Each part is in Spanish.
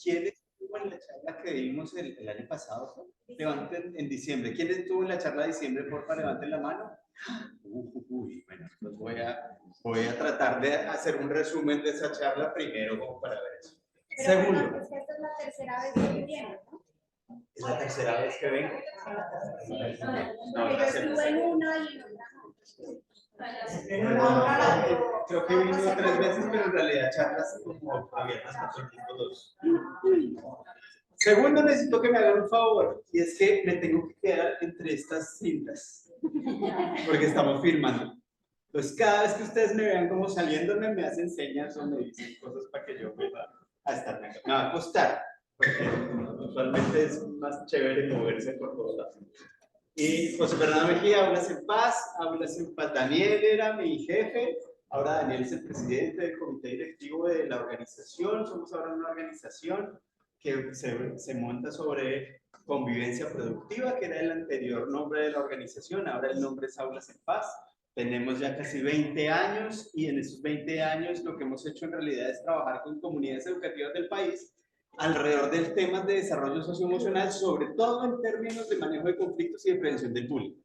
¿Quién estuvo en la charla que dimos el año pasado? Levanten en diciembre. ¿Quién estuvo en la charla de diciembre? Porfa, levanten la mano. Bueno, pues voy a tratar de hacer un resumen de esa charla primero como para ver eso. Segundo. Es que esta es la tercera vez que viene, ¿no? ¿Es la tercera vez que vengo? Sí, no, yo estuve en una y en otra. Creo que vino 3 veces, pero en realidad charlas como abiertas con todo el tipo 2. Segundo, necesito que me hagan un favor, y es que me tengo que quedar entre estas cintas, porque estamos filmando. Entonces, cada vez que ustedes me vean como saliéndome, me hacen señas o me dicen cosas para que yo vuelva a estar mejor. Me va a costar, porque usualmente es más chévere moverse por todos lados. Y José Fernando Mejía, hablas en paz, Daniel era mi jefe, ahora Daniel es el presidente del comité directivo de la organización. Somos ahora una organización que se monta sobre convivencia productiva, que era el anterior nombre de la organización, ahora el nombre es Aulas en Paz. Tenemos ya casi 20 años y en esos 20 años lo que hemos hecho en realidad es trabajar con comunidades educativas del país alrededor del tema de desarrollo socioemocional, sobre todo en términos de manejo de conflictos y de prevención del bullying.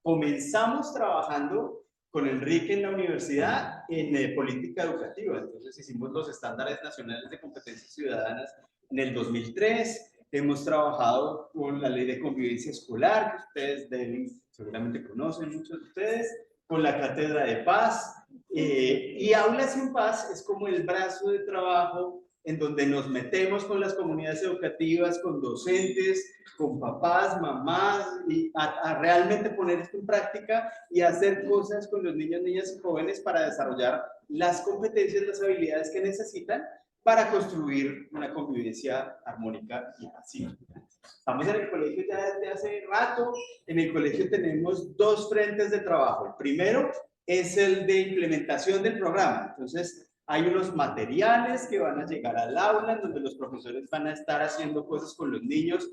Comenzamos trabajando con Enrique en la universidad en política educativa. Entonces hicimos los estándares nacionales de competencias ciudadanas en el 2003. Hemos trabajado con la ley de convivencia escolar, que ustedes seguramente conocen, muchos de ustedes, con la cátedra de paz. Y Aulas en Paz es como el brazo de trabajo en donde nos metemos con las comunidades educativas, con docentes, con papás, mamás, y a realmente poner esto en práctica y hacer cosas con los niños, niñas y jóvenes para desarrollar las competencias, las habilidades que necesitan para construir una convivencia armónica y pacífica. Estamos en el colegio ya desde hace rato. En el colegio tenemos 2 frentes de trabajo. El primero es el de implementación del programa. Entonces, hay unos materiales que van a llegar al aula, donde los profesores van a estar haciendo cosas con los niños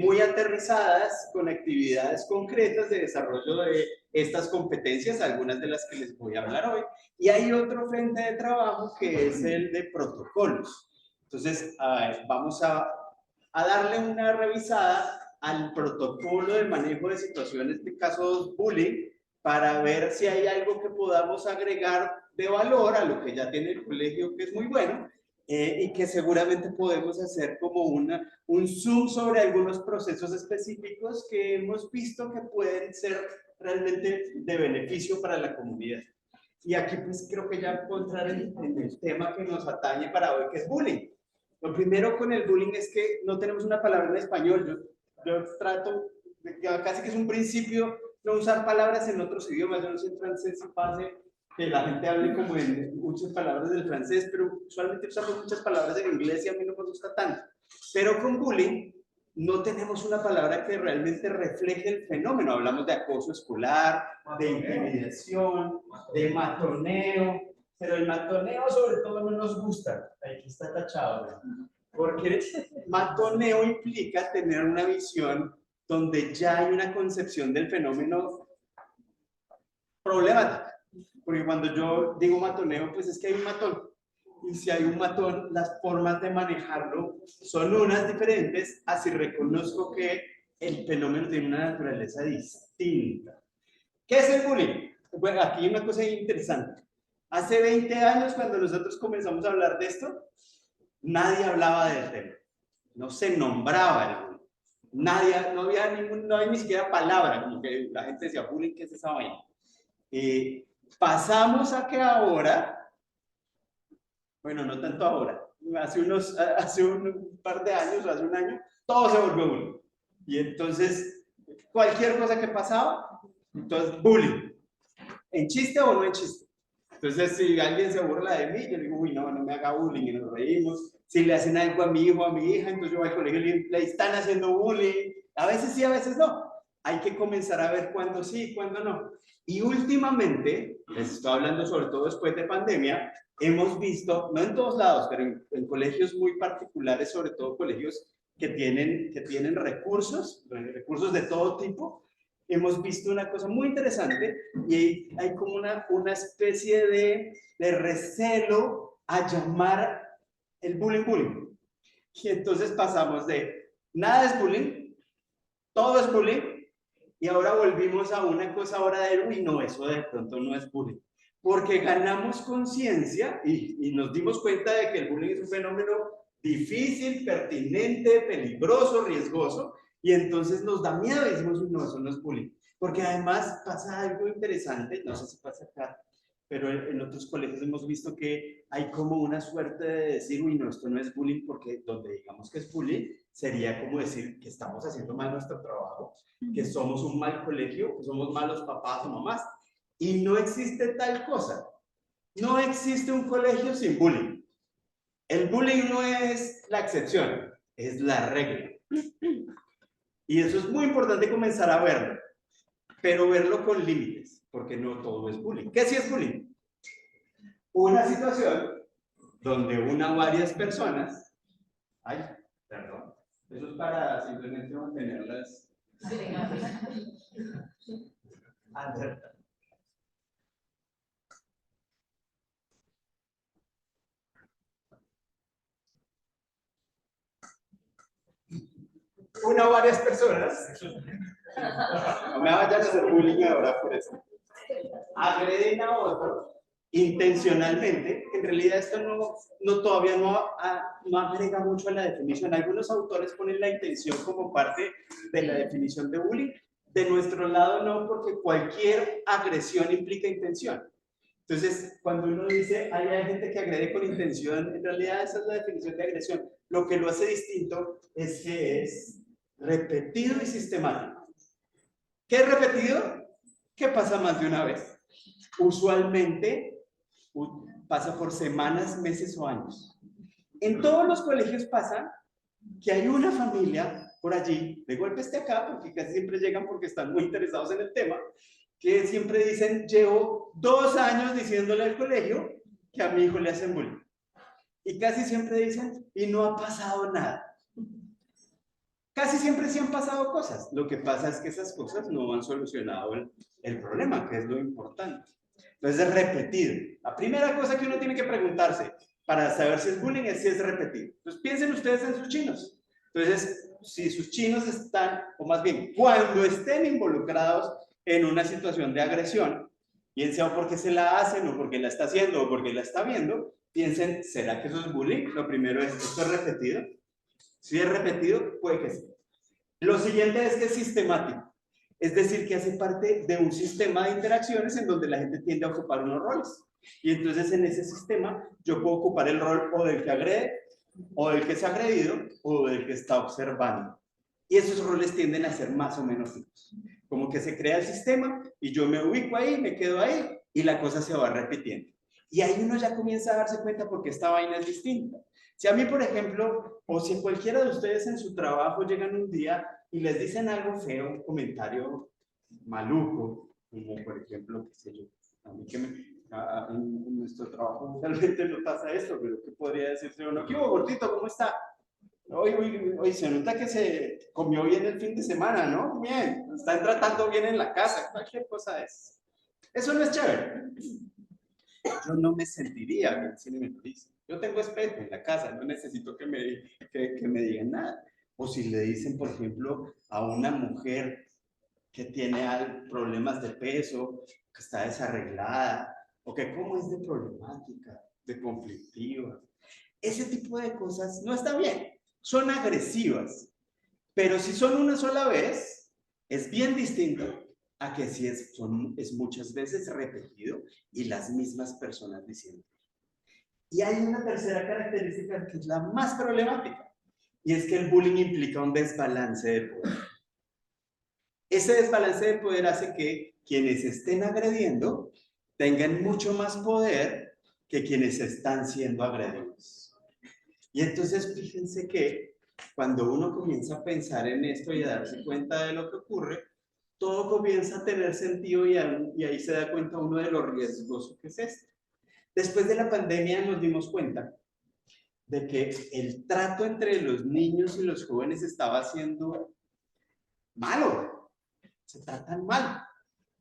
muy aterrizadas, con actividades concretas de desarrollo de estas competencias, algunas de las que les voy a hablar hoy. Y hay otro frente de trabajo que es el de protocolos. Entonces, vamos a darle una revisada al protocolo de manejo de situaciones de casos bullying para ver si hay algo que podamos agregar de valor a lo que ya tiene el colegio, que es muy bueno, y que seguramente podemos hacer como un zoom sobre algunos procesos específicos que hemos visto que pueden ser realmente de beneficio para la comunidad. Y aquí pues creo que ya puedo entrar en el tema que nos atañe para hoy, que es bullying. Lo primero con el bullying es que no tenemos una palabra en español. Yo trato, casi que es un principio, no usar palabras en otros idiomas. Yo no sé en francés si pase que la gente hable como en muchas palabras del francés, pero usualmente usamos muchas palabras en inglés y a mí no me gusta tanto. Pero con bullying no tenemos una palabra que realmente refleje el fenómeno. Hablamos de acoso escolar, de intimidación, de matoneo, pero el matoneo sobre todo no nos gusta. Aquí está tachado, ¿no? Porque matoneo implica tener una visión donde ya hay una concepción del fenómeno problemática. Porque cuando yo digo matoneo, pues es que hay un matón. Y si hay un matón, las formas de manejarlo son unas diferentes, así reconozco que el fenómeno tiene una naturaleza distinta. ¿Qué es el bullying? Bueno, aquí hay una cosa interesante. Hace 20 años, cuando nosotros comenzamos a hablar de esto, nadie hablaba del tema. No se nombraba el bullying. Nadie, no había ni siquiera palabra, como que la gente decía, bullying, ¿qué es esa vaina? Pasamos a que ahora, bueno, no tanto ahora, hace un par de años, hace un año, todo se volvió bullying. Y entonces, cualquier cosa que pasaba, entonces, bullying. ¿En chiste o no en chiste? Entonces, si alguien se burla de mí, yo digo, uy, no me haga bullying, y nos reímos. Si le hacen algo a mi hijo, a mi hija, entonces yo voy al colegio y le están haciendo bullying. A veces sí, a veces no. Hay que comenzar a ver cuándo sí, cuándo no. Y últimamente, les estoy hablando sobre todo después de pandemia, hemos visto, no en todos lados, pero en colegios muy particulares, sobre todo colegios que tienen recursos de todo tipo, hemos visto una cosa muy interesante y hay como una especie de recelo a llamar el bullying. Y entonces pasamos de nada es bullying, todo es bullying, y ahora volvimos a una cosa ahora de, uy, no, eso de pronto no es bullying. Porque ganamos conciencia y nos dimos cuenta de que el bullying es un fenómeno difícil, pertinente, peligroso, riesgoso, y entonces nos da miedo y decimos, uy, no, eso no es bullying. Porque además pasa algo interesante, no sé si pasa acá, pero en otros colegios hemos visto que hay como una suerte de decir, uy, no, esto no es bullying, porque donde digamos que es bullying, sería como decir que estamos haciendo mal nuestro trabajo, que somos un mal colegio, que somos malos papás o mamás. Y no existe tal cosa. No existe un colegio sin bullying. El bullying no es la excepción, es la regla. Y eso es muy importante comenzar a verlo, pero verlo con límites, porque no todo es bullying. ¿Qué sí es bullying? Una situación donde una o varias personas, ay, perdón, eso es para simplemente mantenerlas alerta. Una o varias personas, no me vayan a hacer bullying ahora por eso, agreden a otro intencionalmente. En realidad esto todavía no agrega mucho a la definición. Algunos autores ponen la intención como parte de la definición de bullying. De nuestro lado no, porque cualquier agresión implica intención. Entonces, cuando uno dice, hay gente que agrede con intención, en realidad esa es la definición de agresión. Lo que lo hace distinto es que es repetido y sistemático. ¿Qué es repetido? ¿Qué pasa más de una vez? Usualmente pasa por semanas, meses o años. En todos los colegios pasa que hay una familia por allí, de golpe esté acá, porque casi siempre llegan porque están muy interesados en el tema, que siempre dicen, llevo 2 años diciéndole al colegio que a mi hijo le hacen bullying. Y casi siempre dicen, y no ha pasado nada. Casi siempre sí han pasado cosas. Lo que pasa es que esas cosas no han solucionado el problema, que es lo importante. Entonces es repetido. La primera cosa que uno tiene que preguntarse para saber si es bullying es si es repetido. Entonces piensen ustedes en sus chinos. Entonces, si sus chinos están, o más bien, cuando estén involucrados en una situación de agresión, bien sea porque se la hacen o porque la está haciendo o porque la está viendo, piensen, ¿será que eso es bullying? Lo primero es, ¿esto es repetido? Si es repetido, puede que sí. Lo siguiente es que es sistemático. Es decir, que hace parte de un sistema de interacciones en donde la gente tiende a ocupar unos roles. Y entonces en ese sistema yo puedo ocupar el rol o del que agrede, o del que es agredido, o del que está observando. Y esos roles tienden a ser más o menos fijos. Como que se crea el sistema y yo me ubico ahí, me quedo ahí y la cosa se va repitiendo. Y ahí uno ya comienza a darse cuenta porque esta vaina es distinta. Si a mí, por ejemplo, o si cualquiera de ustedes en su trabajo llegan un día y les dicen algo feo, un comentario maluco, como por ejemplo, qué sé yo, a mí que en nuestro trabajo realmente no pasa esto, pero ¿qué podría decirse uno? ¿Qué hubo, gordito? ¿Cómo está? Hoy se nota que se comió bien el fin de semana, ¿no? Bien, están tratando bien en la casa, cualquier cosa es. Eso no es chévere. Yo no me sentiría bien si me lo dicen. Yo tengo espejo en la casa, no necesito que me digan nada. O si le dicen, por ejemplo, a una mujer que tiene problemas de peso, que está desarreglada, o que cómo es de problemática, de conflictiva. Ese tipo de cosas no está bien, son agresivas. Pero si son una sola vez, es bien distinto a que si es muchas veces repetido y las mismas personas diciendo. Y hay una tercera característica que es la más problemática, y es que el bullying implica un desbalance de poder. Ese desbalance de poder hace que quienes estén agrediendo tengan mucho más poder que quienes están siendo agredidos. Y entonces fíjense que cuando uno comienza a pensar en esto y a darse cuenta de lo que ocurre, todo comienza a tener sentido y ahí se da cuenta uno de lo riesgoso que es esto. Después de la pandemia nos dimos cuenta de que el trato entre los niños y los jóvenes estaba siendo malo. Se tratan mal.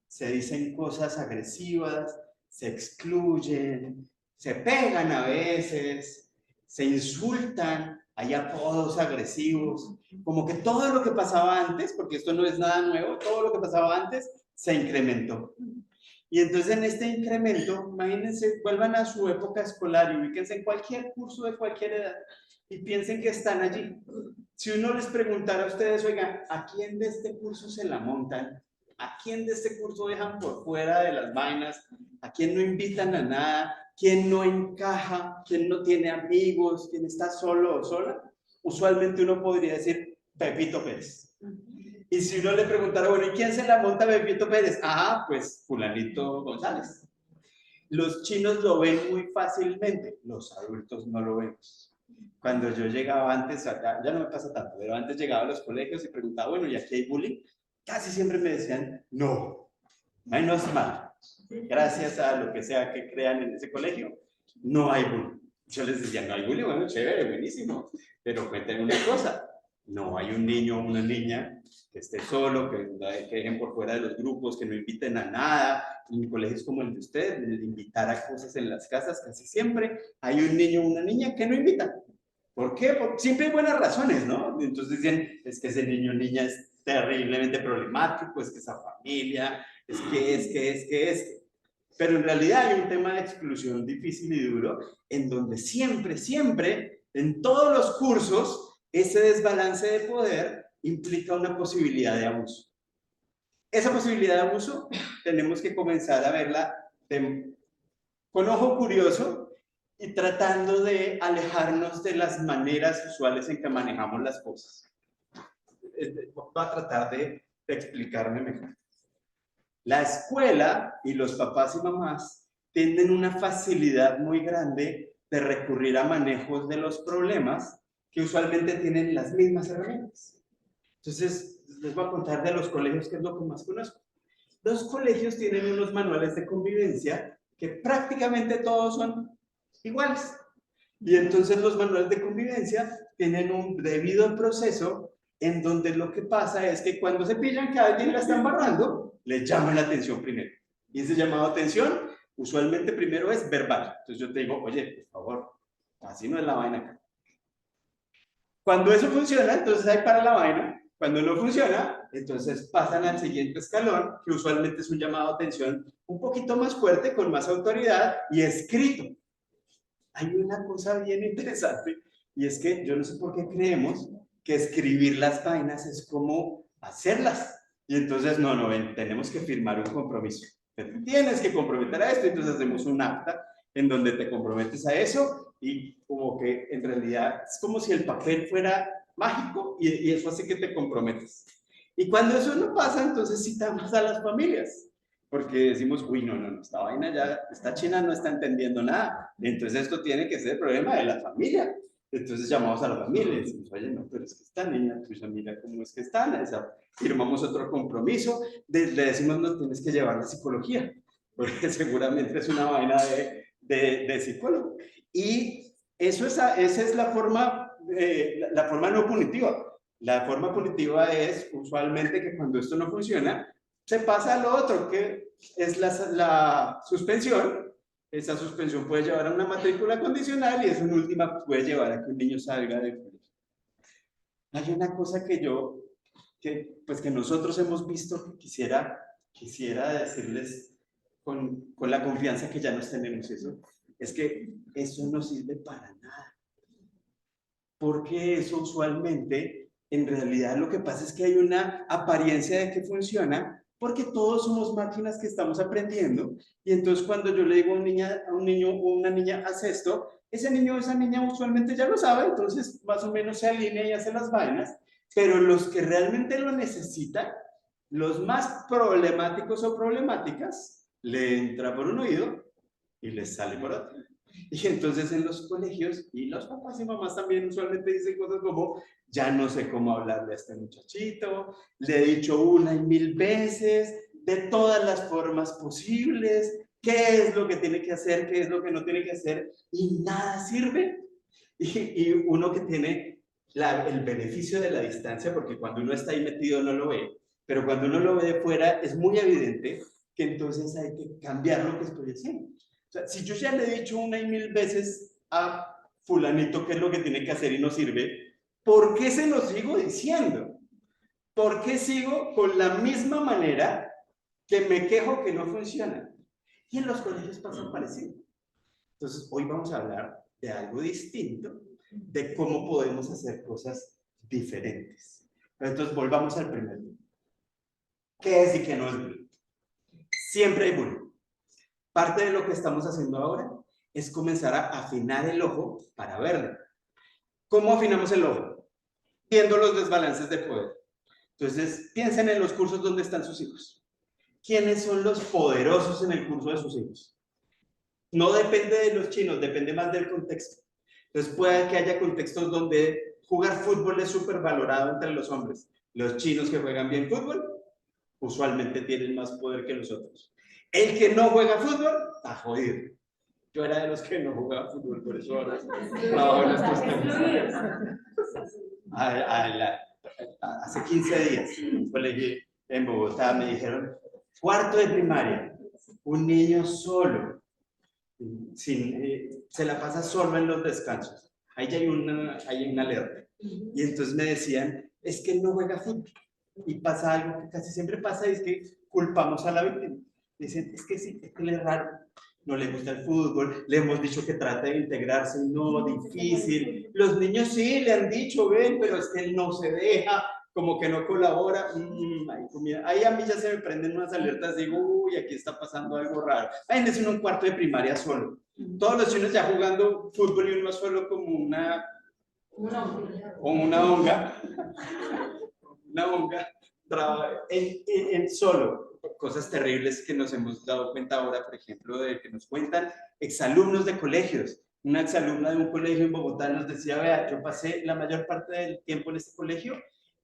Se dicen cosas agresivas, se excluyen, se pegan a veces. se insultan, hay apodos agresivos, como que todo lo que pasaba antes, porque esto no es nada nuevo, todo lo que pasaba antes se incrementó. Y entonces en este incremento, imagínense, vuelvan a su época escolar y ubíquense en cualquier curso de cualquier edad y piensen que están allí. Si uno les preguntara a ustedes, oigan, ¿a quién de este curso se la montan? ¿A quién de este curso dejan por fuera de las vainas? ¿A quién no invitan a nada? ¿Quién no encaja? ¿Quién no tiene amigos? ¿Quién está solo o sola? Usualmente uno podría decir Pepito Pérez. Y si uno le preguntara, bueno, ¿y quién se la monta Pepito Pérez? Ah, pues fulanito González. Los chinos lo ven muy fácilmente, los adultos no lo vemos. Cuando yo llegaba antes, ya no me pasa tanto, pero antes llegaba a los colegios y preguntaba, bueno, ¿y aquí hay bullying? Casi siempre me decían, no, menos mal. Gracias a lo que sea que crean en ese colegio, no hay bullying. Yo les decía, no hay bullying, bueno, chévere, buenísimo, pero cuéntenme una cosa, no hay un niño o una niña que esté solo, que dejen por fuera de los grupos, que no inviten a nada. En colegios como el de usted, de invitar a cosas en las casas, casi siempre hay un niño o una niña que no invitan. ¿Por qué? Porque siempre hay buenas razones, ¿no? Entonces dicen, es que ese niño o niña es terriblemente problemático, es que esa familia, es que. Pero en realidad hay un tema de exclusión difícil y duro, en donde siempre, en todos los cursos, ese desbalance de poder implica una posibilidad de abuso. Esa posibilidad de abuso tenemos que comenzar a verla con ojo curioso y tratando de alejarnos de las maneras usuales en que manejamos las cosas. Voy a tratar de explicarme mejor. La escuela y los papás y mamás tienen una facilidad muy grande de recurrir a manejos de los problemas que usualmente tienen las mismas herramientas. Entonces, les voy a contar de los colegios, que es lo que más conozco. Los colegios tienen unos manuales de convivencia que prácticamente todos son iguales. Y entonces los manuales de convivencia tienen un debido proceso en donde lo que pasa es que cuando se pillan que a alguien la están barrando, le llaman la atención primero. Y ese llamado a atención usualmente primero es verbal. Entonces yo te digo, oye, por favor, así no es la vaina acá. Cuando eso funciona, entonces hay para la vaina. Cuando no funciona, entonces pasan al siguiente escalón, que usualmente es un llamado a atención un poquito más fuerte, con más autoridad y escrito. Hay una cosa bien interesante, y es que yo no sé por qué creemos que escribir las vainas es como hacerlas. Y entonces, no, ven, tenemos que firmar un compromiso. Te tienes que comprometer a esto, entonces hacemos un acta en donde te comprometes a eso, y como que en realidad es como si el papel fuera mágico y eso hace que te comprometes. Y cuando eso no pasa, entonces citamos a las familias. Porque decimos, uy, no, esta vaina ya, esta china no está entendiendo nada. Entonces esto tiene que ser el problema de la familia. Entonces llamamos a la familia y decimos, oye, no, pero es que esta niña tuya, mira cómo es que está. Firmamos otro compromiso, le decimos, no, tienes que llevar la psicología, porque seguramente es una vaina de psicólogo. Y esa es la forma no punitiva. La forma punitiva es usualmente que cuando esto no funciona, se pasa a lo otro, que es la suspensión. Esa suspensión puede llevar a una matrícula condicional y eso en última puede llevar a que un niño salga del colegio. Hay una cosa que nosotros hemos visto que quisiera decirles con la confianza que ya nos tenemos eso, es que eso no sirve para nada. Porque eso usualmente, en realidad lo que pasa es que hay una apariencia de que funciona, porque todos somos máquinas que estamos aprendiendo, y entonces cuando yo le digo a un niño o una niña, haz esto, ese niño o esa niña usualmente ya lo sabe, entonces más o menos se alinea y hace las vainas, pero los que realmente lo necesitan, los más problemáticos o problemáticas, le entra por un oído y les sale por otro. Y entonces en los colegios, y los papás y mamás también usualmente dicen cosas como, ya no sé cómo hablarle a este muchachito, le he dicho 1 y 1000 veces, de todas las formas posibles, qué es lo que tiene que hacer, qué es lo que no tiene que hacer, y nada sirve. Y uno que tiene el beneficio de la distancia, porque cuando uno está ahí metido no lo ve, pero cuando uno lo ve de fuera es muy evidente que entonces hay que cambiar lo que estoy haciendo. O sea, si yo ya le he dicho 1 y 1000 veces a fulanito qué es lo que tiene que hacer y no sirve, ¿por qué se lo sigo diciendo? ¿Por qué sigo con la misma manera que me quejo que no funciona? Y en los colegios pasa parecido. Entonces, hoy vamos a hablar de algo distinto, de cómo podemos hacer cosas diferentes. Entonces, volvamos al primer punto. ¿Qué es y qué no es bullying? Siempre hay bullying. Parte de lo que estamos haciendo ahora es comenzar a afinar el ojo para verlo. ¿Cómo afinamos el ojo? Viendo los desbalances de poder. Entonces, piensen en los cursos donde están sus hijos. ¿Quiénes son los poderosos en el curso de sus hijos? No depende de los chinos, depende más del contexto. Entonces puede que haya contextos donde jugar fútbol es súper valorado entre los hombres. Los chinos que juegan bien fútbol usualmente tienen más poder que los otros. El que no juega fútbol está jodido. Yo era de los que no jugaba fútbol, por eso ahora trabajo en estos temas. Hace 15 días, en un colegio en Bogotá, me dijeron, cuarto de primaria, un niño solo, se la pasa solo en los descansos. Ahí ya hay una alerta. Y entonces me decían, es que él no juega fútbol. Y pasa algo que casi siempre pasa, y es que culpamos a la víctima. Dicen, es que sí, es que él es raro, no le gusta el fútbol, le hemos dicho que trate de integrarse, no, difícil. Los niños sí le han dicho, ven, pero es que él no se deja, como que no colabora. Ahí a mí ya se me prenden unas alertas, digo, uy, aquí está pasando algo raro. Imagínense uno en cuarto de primaria solo. Todos los chinos ya jugando fútbol y uno solo como una onga. Una onga en solo. Cosas terribles que nos hemos dado cuenta ahora, por ejemplo, de que nos cuentan exalumnos de colegios. Una exalumna de un colegio en Bogotá nos decía, vea, yo pasé la mayor parte del tiempo en este colegio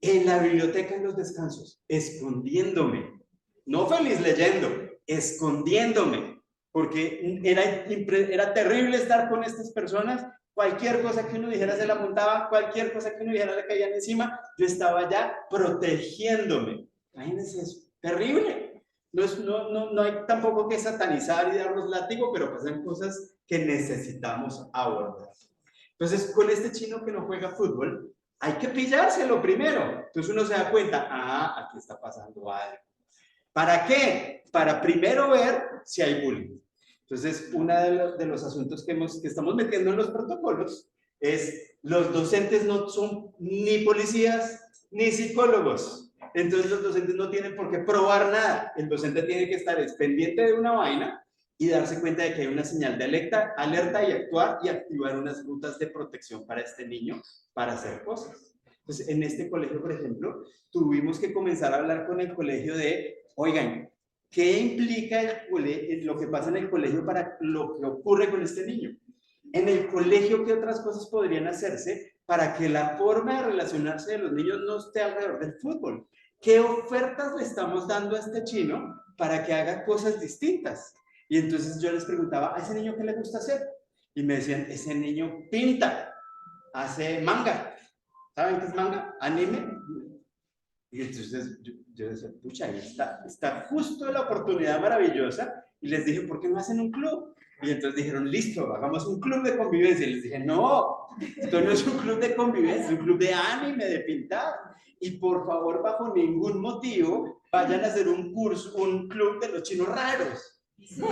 en la biblioteca en los descansos, escondiéndome. No feliz leyendo, escondiéndome, porque era terrible estar con estas personas. Cualquier cosa que uno dijera se la montaba, cualquier cosa que uno dijera le caían encima, yo estaba ya protegiéndome. Imagínense eso, terrible. No hay tampoco que satanizar y darnos látigo, pero pasan cosas que necesitamos abordar. Entonces, con este chino que no juega fútbol, hay que pillárselo primero. Entonces uno se da cuenta, aquí está pasando algo. ¿Para qué? Para primero ver si hay bullying. Entonces, uno de los asuntos que estamos metiendo en los protocolos es los docentes no son ni policías ni psicólogos. Entonces, los docentes no tienen por qué probar nada. El docente tiene que estar pendiente de una vaina y darse cuenta de que hay una señal de alerta y actuar y activar unas rutas de protección para este niño para hacer cosas. Entonces, en este colegio, por ejemplo, tuvimos que comenzar a hablar con el colegio de, oigan, ¿qué implica lo que pasa en el colegio para lo que ocurre con este niño? En el colegio, ¿qué otras cosas podrían hacerse para que la forma de relacionarse de los niños no esté alrededor del fútbol? ¿Qué ofertas le estamos dando a este chino para que haga cosas distintas? Y entonces yo les preguntaba, ¿a ese niño qué le gusta hacer? Y me decían, ese niño pinta, hace manga. ¿Saben qué es manga? Anime. Y entonces yo decía, pucha, ahí está justo la oportunidad maravillosa. Y les dije, ¿por qué no hacen un club? Y entonces dijeron, listo, hagamos un club de convivencia. Y les dije, no, esto no es un club de convivencia, es un club de anime, de pintar. Y por favor, bajo ningún motivo, vayan a hacer un club de los chinos raros.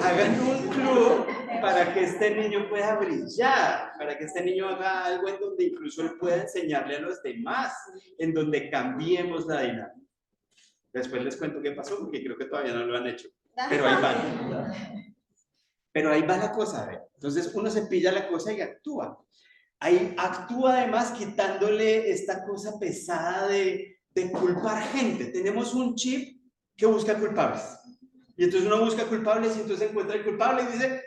Hagan un club para que este niño pueda brillar, para que este niño haga algo en donde incluso él pueda enseñarle a los demás, en donde cambiemos la dinámica. Después les cuento qué pasó, porque creo que todavía no lo han hecho, pero ahí van. Pero ahí va la cosa, ¿ve? Entonces uno se pilla la cosa y actúa. Ahí actúa además quitándole esta cosa pesada de culpar gente. Tenemos un chip que busca culpables. Y entonces uno busca culpables y entonces encuentra el culpable y dice,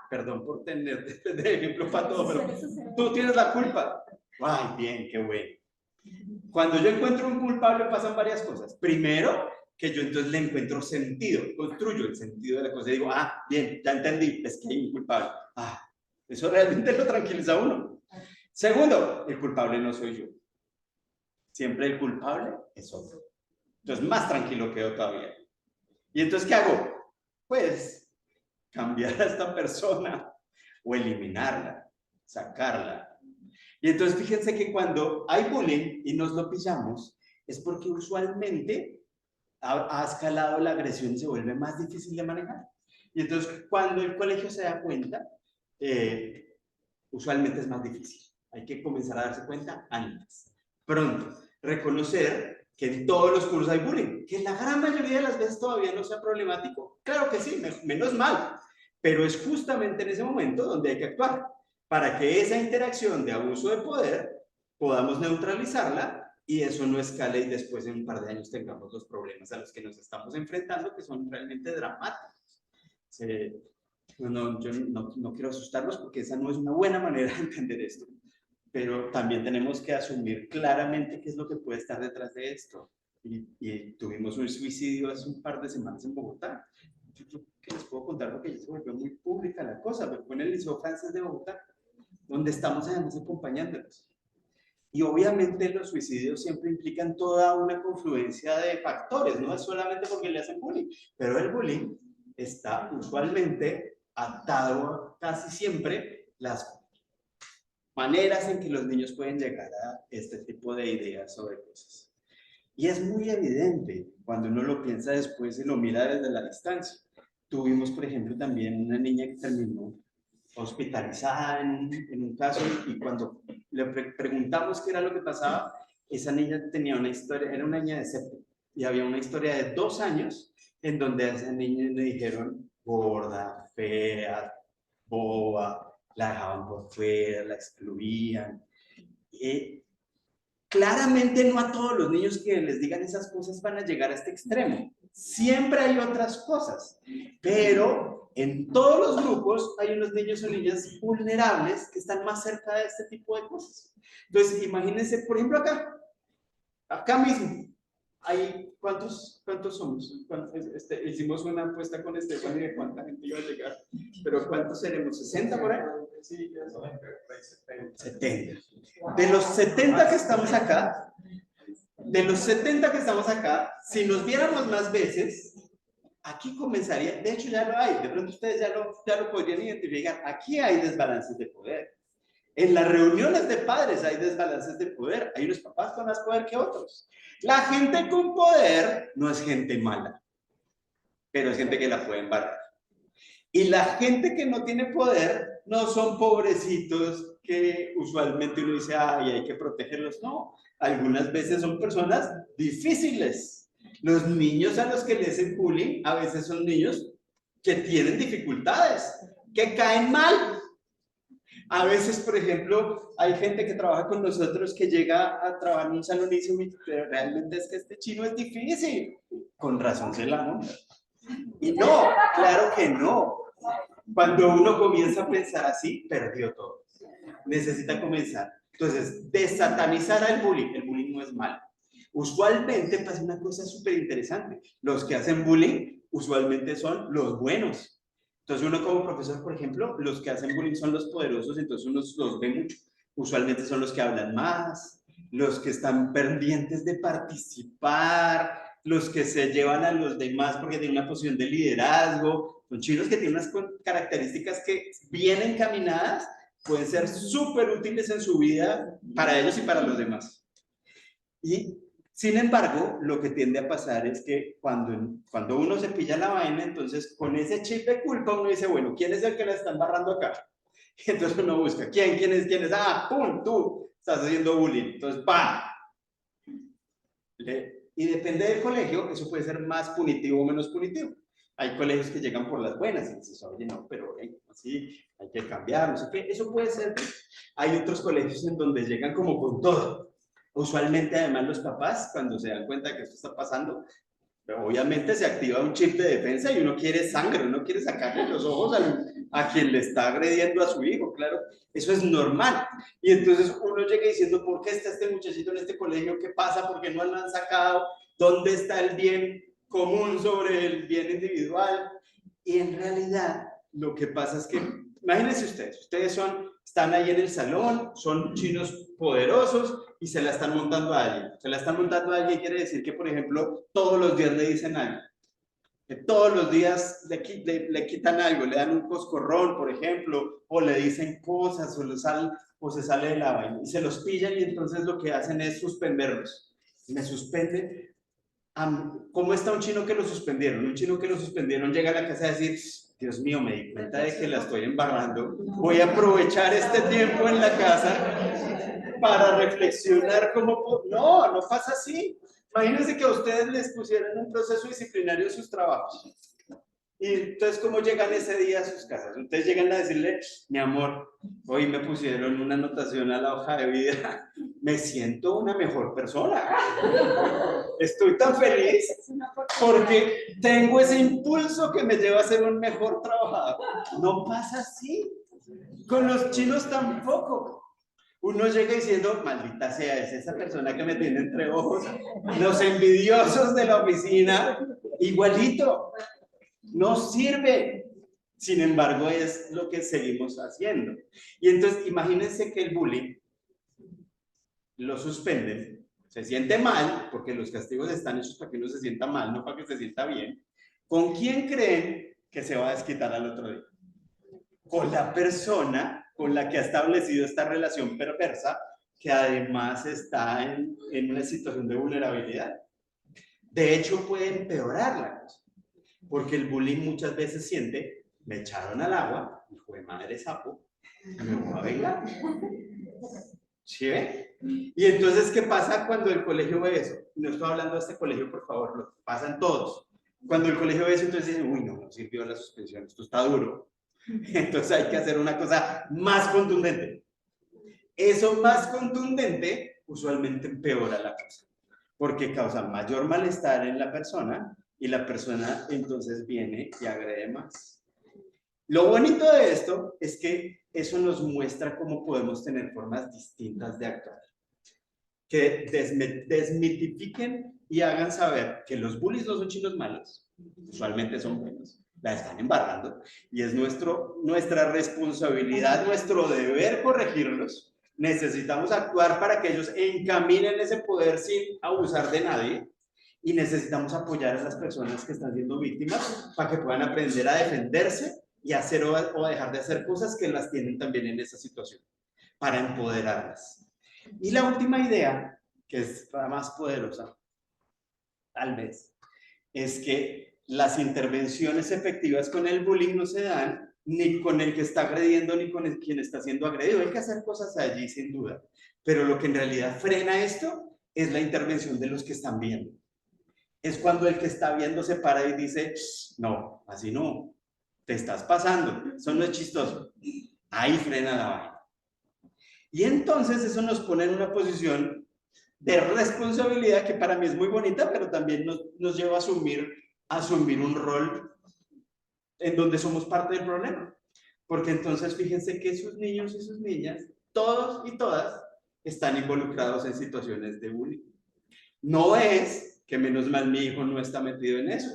perdón por tener de ejemplo para todo, pero tú tienes la culpa. Ay, bien, qué bueno. Cuando yo encuentro un culpable pasan varias cosas. Primero, que yo entonces le encuentro sentido, construyo el sentido de la cosa y digo, bien, ya entendí, es que hay un culpable. Eso realmente lo tranquiliza a uno. Segundo, el culpable no soy yo. Siempre el culpable es otro. Entonces más tranquilo quedo todavía. ¿Y entonces qué hago? Pues cambiar a esta persona o eliminarla, sacarla, Y entonces fíjense que cuando hay bullying y nos lo pillamos, es porque usualmente ha escalado la agresión y se vuelve más difícil de manejar. Y entonces cuando el colegio se da cuenta, usualmente es más difícil. Hay que comenzar a darse cuenta antes. Pronto, reconocer que en todos los cursos hay bullying, que la gran mayoría de las veces todavía no sea problemático. Claro que sí, menos mal, pero es justamente en ese momento donde hay que actuar, para que esa interacción de abuso de poder podamos neutralizarla y eso no escale y después en un par de años tengamos los problemas a los que nos estamos enfrentando, que son realmente dramáticos. Yo no quiero asustarlos porque esa no es una buena manera de entender esto, pero también tenemos que asumir claramente qué es lo que puede estar detrás de esto. Y tuvimos un suicidio hace un par de semanas en Bogotá. Yo creo que les puedo contar porque ya se volvió muy pública la cosa, pero fue en el Liceo Francés de Bogotá, donde estamos además acompañándolos. Y obviamente los suicidios siempre implican toda una confluencia de factores, no es solamente porque le hacen bullying, pero el bullying está usualmente atado a casi siempre las maneras en que los niños pueden llegar a este tipo de ideas sobre cosas. Y es muy evidente cuando uno lo piensa después y lo mira desde la distancia. Tuvimos, por ejemplo, también una niña que terminó hospitalizada en un caso y cuando le preguntamos qué era lo que pasaba, esa niña tenía una historia, era una niña de séptimo y había una historia de 2 años en donde a esa niña le dijeron gorda, fea, boba, la dejaban por fuera, la excluían. Claramente no a todos los niños que les digan esas cosas van a llegar a este extremo. Siempre hay otras cosas, pero en todos los grupos hay unos niños o niñas vulnerables que están más cerca de este tipo de cosas. Entonces, imagínense, por ejemplo, acá mismo, ¿cuántos somos? Hicimos una apuesta con Estefan y de cuánta gente iba a llegar, pero ¿cuántos seremos? ¿60 por ahí? Sí, 70. De los 70 que estamos acá, si nos viéramos más veces, aquí comenzaría, de hecho ya lo hay, de pronto ustedes ya lo podrían identificar, aquí hay desbalances de poder. En las reuniones de padres hay desbalances de poder, hay unos papás con más poder que otros. La gente con poder no es gente mala, pero es gente que la puede embarrar. Y la gente que no tiene poder no son pobrecitos que usualmente uno dice, ay, hay que protegerlos. No, algunas veces son personas difíciles. Los niños a los que le hacen bullying a veces son niños que tienen dificultades, que caen mal. A veces, por ejemplo, hay gente que trabaja con nosotros que llega a trabajar en un salón y dice, pero realmente es que este chino es difícil. Con razón se la monta. Y no, claro que no. Cuando uno comienza a pensar así, perdió todo. Necesita comenzar. Entonces, desatanizar al bullying. El bullying no es malo. Usualmente pasa una cosa súper interesante. Los que hacen bullying usualmente son los buenos. Entonces uno como profesor, por ejemplo, los que hacen bullying son los poderosos, entonces uno los ve mucho. Usualmente son los que hablan más, los que están pendientes de participar, los que se llevan a los demás porque tienen una posición de liderazgo. Son chinos que tienen unas características que bien encaminadas pueden ser súper útiles en su vida para ellos y para los demás. Y sin embargo, lo que tiende a pasar es que cuando uno se pilla la vaina, entonces con ese chip de culpa uno dice, bueno, ¿quién es el que la está embarrando acá? Y entonces uno busca, ¿quién es? Ah, ¡pum! Tú estás haciendo bullying. Entonces, ¡pam! Y depende del colegio, eso puede ser más punitivo o menos punitivo. Hay colegios que llegan por las buenas y dices, oye, no, pero así hay que cambiar, no sé qué. Eso puede ser. Hay otros colegios en donde llegan como con todo. Usualmente, además, los papás, cuando se dan cuenta que esto está pasando, obviamente se activa un chip de defensa y uno quiere sangre, uno quiere sacarle los ojos a quien le está agrediendo a su hijo, claro, eso es normal. Y entonces uno llega diciendo, ¿por qué está este muchachito en este colegio? ¿Qué pasa? ¿Por qué no lo han sacado? ¿Dónde está el bien común sobre el bien individual? Y en realidad, lo que pasa es que, imagínense ustedes están ahí en el salón, son chinos poderosos y se la están montando a alguien. Se la están montando a alguien quiere decir que, por ejemplo, todos los días le dicen algo. Que todos los días le quitan algo, le dan un coscorrón, por ejemplo, o le dicen cosas, o o se sale de la vaina, y se los pillan y entonces lo que hacen es suspenderlos. Me suspende. ¿Cómo está un chino que lo suspendieron? Un chino que lo suspendieron llega a la casa a decir, Dios mío, me di cuenta de que la estoy embarrando, voy a aprovechar este tiempo en la casa para reflexionar cómo... No, no pasa así. Imagínense que a ustedes les pusieran un proceso disciplinario en sus trabajos. Y entonces, ¿cómo llegan ese día a sus casas? Ustedes llegan a decirle, mi amor, hoy me pusieron una anotación a la hoja de vida, me siento una mejor persona. Estoy tan feliz porque tengo ese impulso que me lleva a ser un mejor trabajador. No pasa así. Con los chinos tampoco. Uno llega diciendo, maldita sea, es esa persona que me tiene entre ojos. Los envidiosos de la oficina, igualito. No sirve. Sin embargo, es lo que seguimos haciendo. Y entonces, imagínense que el bullying lo suspenden, se siente mal, porque los castigos están hechos para que uno se sienta mal, no para que se sienta bien. ¿Con quién creen que se va a desquitar al otro día? Con la persona con la que ha establecido esta relación perversa, que además está en una situación de vulnerabilidad. De hecho, puede empeorar la cosa. Porque el bullying muchas veces siente, me echaron al agua, hijo de madre sapo, me voy a vengar. ¿Sí ve? Y entonces, ¿qué pasa cuando el colegio ve eso? No estoy hablando de este colegio, por favor, lo pasan todos. Cuando el colegio ve eso, entonces dicen, uy, no sirvió la suspensión, esto está duro. Entonces hay que hacer una cosa más contundente. Eso más contundente usualmente empeora la cosa, porque causa mayor malestar en la persona y la persona entonces viene y agrede más. Lo bonito de esto es que eso nos muestra cómo podemos tener formas distintas de actuar, que desmitifiquen y hagan saber que los bullies no son chinos malos, usualmente son buenos, la están embarrando y es nuestra responsabilidad, nuestro deber corregirlos. Necesitamos actuar para que ellos encaminen ese poder sin abusar de nadie. Y necesitamos apoyar a las personas que están siendo víctimas para que puedan aprender a defenderse y hacer o a dejar de hacer cosas que las tienen también en esa situación, para empoderarlas. Y la última idea, que es la más poderosa, tal vez, es que las intervenciones efectivas con el bullying no se dan ni con el que está agrediendo ni con el quien está siendo agredido. Hay que hacer cosas allí, sin duda. Pero lo que en realidad frena esto es la intervención de los que están viendo. Es cuando el que está viendo se para y dice, no, así no, te estás pasando, eso no es chistoso. Ahí frena la vaina. Y entonces eso nos pone en una posición de responsabilidad que para mí es muy bonita, pero también nos lleva a asumir un rol en donde somos parte del problema. Porque entonces fíjense que sus niños y sus niñas, todos y todas, están involucrados en situaciones de bullying. No es que menos mal mi hijo no está metido en eso.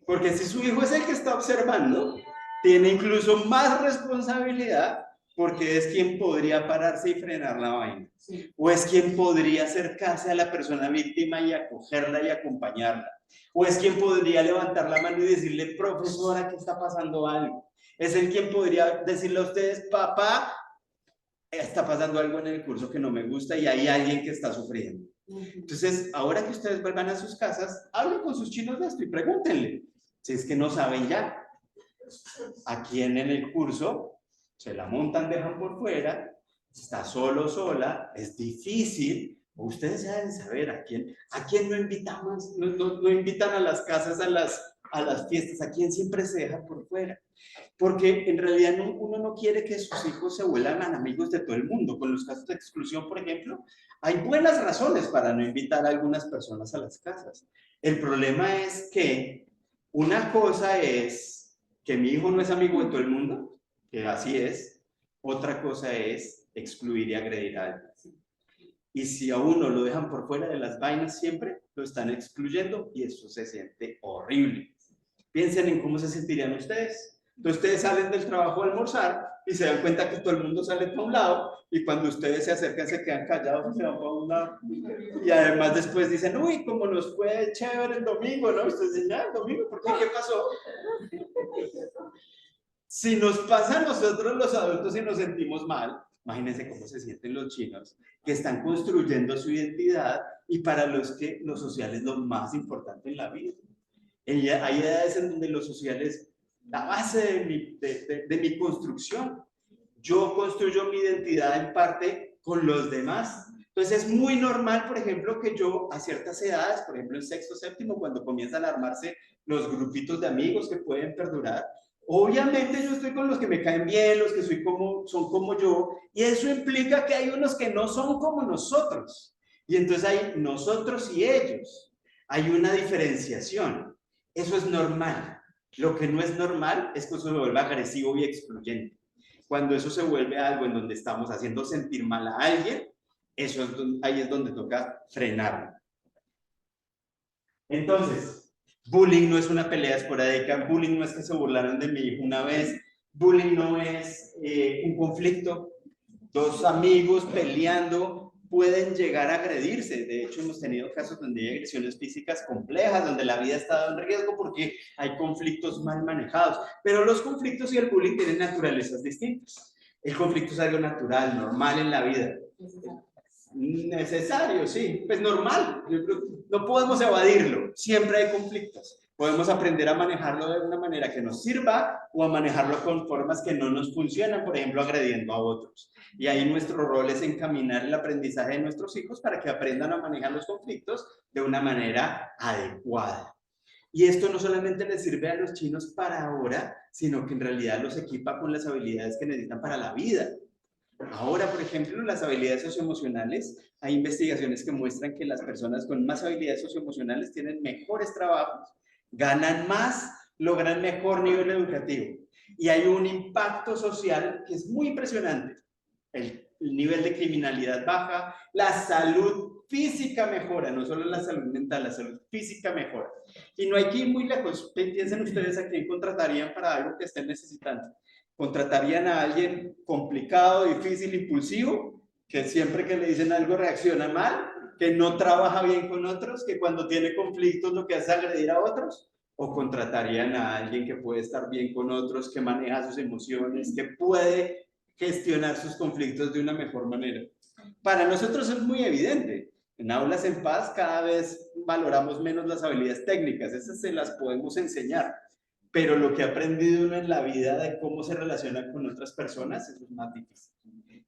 Porque si su hijo es el que está observando, tiene incluso más responsabilidad porque es quien podría pararse y frenar la vaina. Sí. O es quien podría acercarse a la persona víctima y acogerla y acompañarla. O es quien podría levantar la mano y decirle, profesora, ¿qué está pasando algo? Es el quien podría decirle a ustedes, papá, está pasando algo en el curso que no me gusta y hay alguien que está sufriendo. Entonces, ahora que ustedes vuelvan a sus casas, hablen con sus chinos de esto y pregúntenle, si es que no saben ya, a quién en el curso se la montan, dejan por fuera, está solo, sola, es difícil, ustedes ya deben saber a quién no invitamos, no invitan a las casas, a las fiestas, a quién siempre se deja por fuera. Porque en realidad uno no quiere que sus hijos se vuelvan amigos de todo el mundo. Con los casos de exclusión, por ejemplo, hay buenas razones para no invitar a algunas personas a las casas. El problema es que una cosa es que mi hijo no es amigo de todo el mundo, que así es. Otra cosa es excluir y agredir a alguien. Y si a uno lo dejan por fuera de las vainas siempre, lo están excluyendo y eso se siente horrible. Piensen en cómo se sentirían ustedes. Entonces ustedes salen del trabajo a almorzar y se dan cuenta que todo el mundo sale para un lado y cuando ustedes se acercan se quedan callados y se van para un lado. Y además después dicen, uy, como nos fue chévere el domingo, ¿no? Ustedes dicen, ya, el domingo, ¿por qué? ¿Qué pasó? Si nos pasa a nosotros los adultos y nos sentimos mal, Imagínense cómo se sienten los chinos, que están construyendo su identidad y para los que lo social es lo más importante en la vida. Hay edades en donde lo social es la base de mi construcción. Yo construyo mi identidad en parte con los demás. Entonces es muy normal, por ejemplo, que yo a ciertas edades, por ejemplo en sexto, séptimo, cuando comienzan a armarse los grupitos de amigos que pueden perdurar, obviamente yo estoy con los que me caen bien, los que son como yo, y eso implica que hay unos que no son como nosotros. Y entonces hay nosotros y ellos. Hay una diferenciación. Eso es normal. Lo que no es normal es que eso se vuelva agresivo y excluyente. Cuando eso se vuelve algo en donde estamos haciendo sentir mal a alguien, ahí es donde toca frenarlo. Entonces, bullying no es una pelea esporádica, bullying no es que se burlaron de mi hijo una vez, bullying no es un conflicto, dos amigos peleando pueden llegar a agredirse. De hecho, hemos tenido casos donde hay agresiones físicas complejas, donde la vida está en riesgo porque hay conflictos mal manejados. Pero los conflictos y el bullying tienen naturalezas distintas. El conflicto es algo natural, normal en la vida. Necesario, sí, pues normal. No podemos evadirlo. Siempre hay conflictos. Podemos aprender a manejarlo de una manera que nos sirva o a manejarlo con formas que no nos funcionan, por ejemplo, agrediendo a otros. Y ahí nuestro rol es encaminar el aprendizaje de nuestros hijos para que aprendan a manejar los conflictos de una manera adecuada. Y esto no solamente les sirve a los chinos para ahora, sino que en realidad los equipa con las habilidades que necesitan para la vida. Ahora, por ejemplo, las habilidades socioemocionales, hay investigaciones que muestran que las personas con más habilidades socioemocionales tienen mejores trabajos, ganan más, logran mejor nivel educativo. Y hay un impacto social que es muy impresionante. El nivel de criminalidad baja, la salud física mejora, no solo la salud mental, la salud física mejora. Y no hay que ir muy lejos. Piensen ustedes a quién contratarían para algo que estén necesitando. ¿Contratarían a alguien complicado, difícil, impulsivo, que siempre que le dicen algo reacciona mal, que no trabaja bien con otros, que cuando tiene conflictos lo que hace es agredir a otros? ¿O contratarían a alguien que puede estar bien con otros, que maneja sus emociones, que puede gestionar sus conflictos de una mejor manera? Para nosotros es muy evidente. En Aulas en Paz cada vez valoramos menos las habilidades técnicas, esas se las podemos enseñar. Pero lo que ha aprendido uno en la vida de cómo se relaciona con otras personas, eso es más difícil.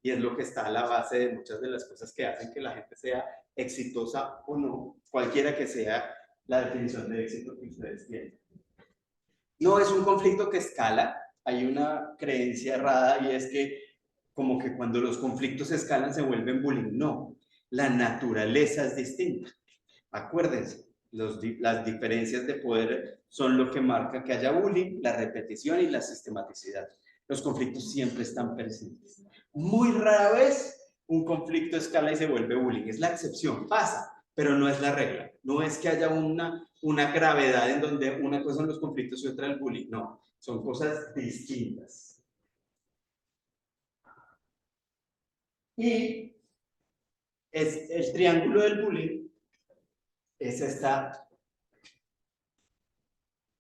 Y es lo que está a la base de muchas de las cosas que hacen que la gente sea exitosa o no, cualquiera que sea la definición de éxito que ustedes tienen. No es un conflicto que escala, hay una creencia errada y es que como que cuando los conflictos escalan se vuelven bullying. No, la naturaleza es distinta. Acuérdense, las diferencias de poder son lo que marca que haya bullying, la repetición y la sistematicidad. Los conflictos siempre están presentes. Muy rara vez un conflicto escala y se vuelve bullying. Es la excepción, pasa, pero no es la regla. No es que haya una gravedad en donde una cosa son los conflictos y otra el bullying. No, son cosas distintas. Y es el triángulo del bullying es esta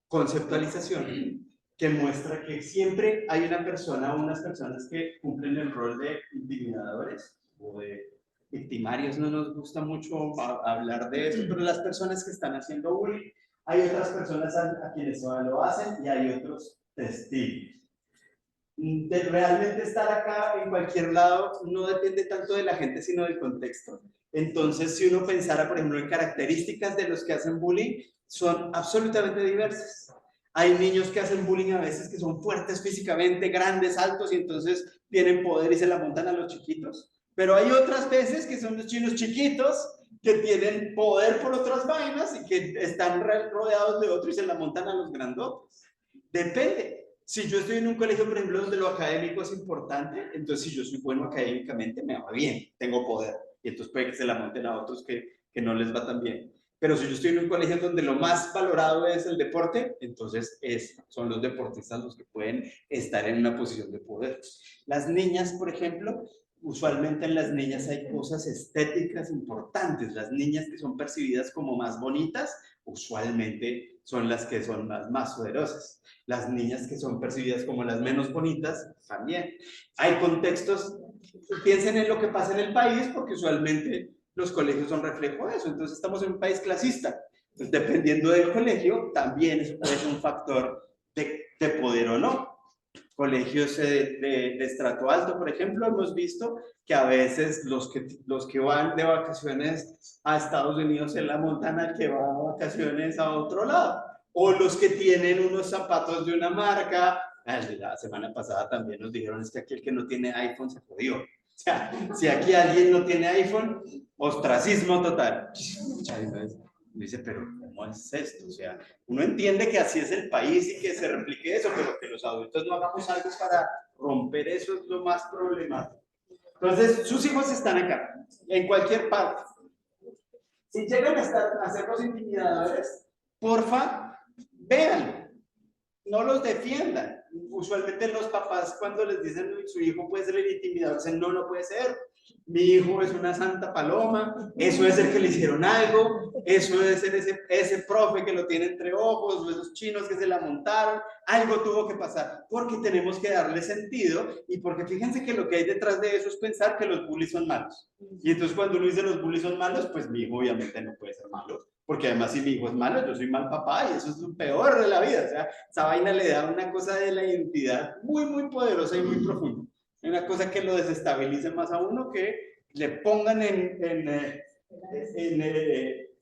conceptualización que muestra que siempre hay una persona o unas personas que cumplen el rol de intimidadores o de victimarios. No nos gusta mucho hablar de eso, pero las personas que están haciendo bullying, hay otras personas a quienes lo hacen y hay otros testigos. De realmente estar acá en cualquier lado no depende tanto de la gente sino del contexto. Entonces, si uno pensara, por ejemplo, en características de los que hacen bullying, son absolutamente diversas. Hay niños que hacen bullying a veces que son fuertes físicamente, grandes, altos, y entonces tienen poder y se la montan a los chiquitos. Pero hay otras veces que son los chinos chiquitos que tienen poder por otras vainas y que están rodeados de otros y se la montan a los grandotes. Depende. Si yo estoy en un colegio, por ejemplo, donde lo académico es importante, entonces si yo soy bueno académicamente, me va bien, tengo poder. Y entonces puede que se la monten a otros que no les va tan bien. Pero si yo estoy en un colegio donde lo más valorado es el deporte, entonces son los deportistas los que pueden estar en una posición de poder. Las niñas, por ejemplo, usualmente en las niñas hay cosas estéticas importantes. Las niñas que son percibidas como más bonitas, usualmente son las que son más poderosas. Las niñas que son percibidas como las menos bonitas, también. Hay contextos piensen en lo que pasa en el país, porque usualmente los colegios son reflejo de eso. Entonces estamos en un país clasista. Entonces, dependiendo del colegio, también eso puede ser un factor de poder o no. Colegios de estrato alto, por ejemplo, hemos visto que a veces los que van de vacaciones a Estados Unidos se la montan al que va de vacaciones a otro lado. O los que tienen unos zapatos de una marca. La semana pasada también nos dijeron es que aquí el que no tiene iPhone se jodió. O sea, si aquí alguien no tiene iPhone, ostracismo total. Dice, pero ¿cómo es esto? O sea, uno entiende que así es el país y que se replique eso, pero que los adultos no hagamos algo para romper eso es lo más problemático. Entonces, sus hijos están acá, en cualquier parte. Si llegan a ser los intimidadores, porfa, véanlo, no los defiendan. Usualmente los papás cuando les dicen su hijo puede ser el intimidador, dicen no, no puede ser. Mi hijo es una santa paloma, eso es el que le hicieron algo, eso es ese profe que lo tiene entre ojos, o esos chinos que se la montaron, algo tuvo que pasar, porque tenemos que darle sentido y porque fíjense que lo que hay detrás de eso es pensar que los bullies son malos. Y entonces cuando uno dice los bullies son malos, pues mi hijo obviamente no puede ser malo, porque además si mi hijo es malo, yo soy mal papá y eso es lo peor de la vida. O sea, esa vaina le da una cosa de la identidad muy, muy poderosa y muy profunda. Hay una cosa que lo desestabilice más a uno, que le pongan en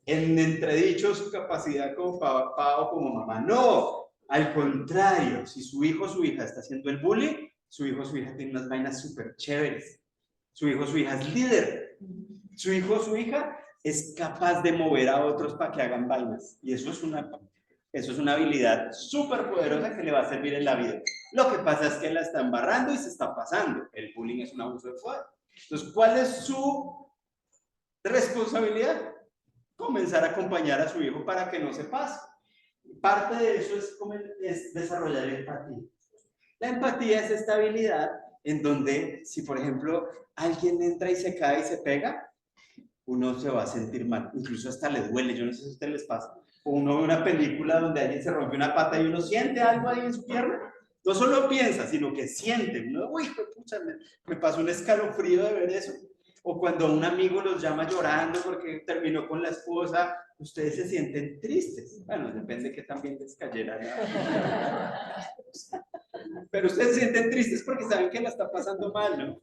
entredicho su capacidad como papá o como mamá. No, al contrario, si su hijo o su hija está haciendo el bullying, su hijo o su hija tiene unas vainas súper chéveres. Su hijo o su hija es líder. Su hijo o su hija es capaz de mover a otros para que hagan vainas. Y eso es una habilidad súper poderosa que le va a servir en la vida. Lo que pasa es que la está embarrando y se está pasando. El bullying es un abuso de poder. Entonces, ¿cuál es su responsabilidad? Comenzar a acompañar a su hijo para que no se pase. Parte de eso es desarrollar empatía. La empatía es esta habilidad en donde, si por ejemplo alguien entra y se cae y se pega, uno se va a sentir mal, incluso hasta le duele, yo no sé si a ustedes les pasa. O uno ve una película donde alguien se rompe una pata y uno siente algo ahí en su pierna, no solo piensa, sino que siente. Uno, uy, pucha, me pasó un escalofrío de ver eso. O cuando un amigo los llama llorando porque terminó con la esposa, ustedes se sienten tristes. Bueno, depende que también les cayera. Pero ustedes se sienten tristes porque saben que la está pasando mal, ¿no?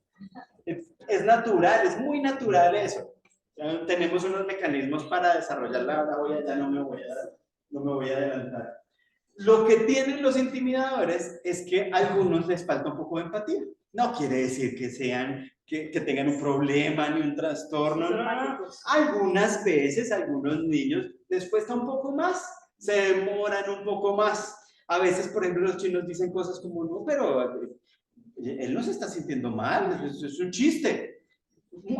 Es natural, es muy natural eso. Ya tenemos unos mecanismos para desarrollarla, ahora no me voy a adelantar. Lo que tienen los intimidadores es que a algunos les falta un poco de empatía. No quiere decir que tengan un problema ni un trastorno. No. Algunas veces, algunos niños les cuesta un poco más, se demoran un poco más. A veces, por ejemplo, los chinos dicen cosas como, no, pero él no se está sintiendo mal, es un chiste.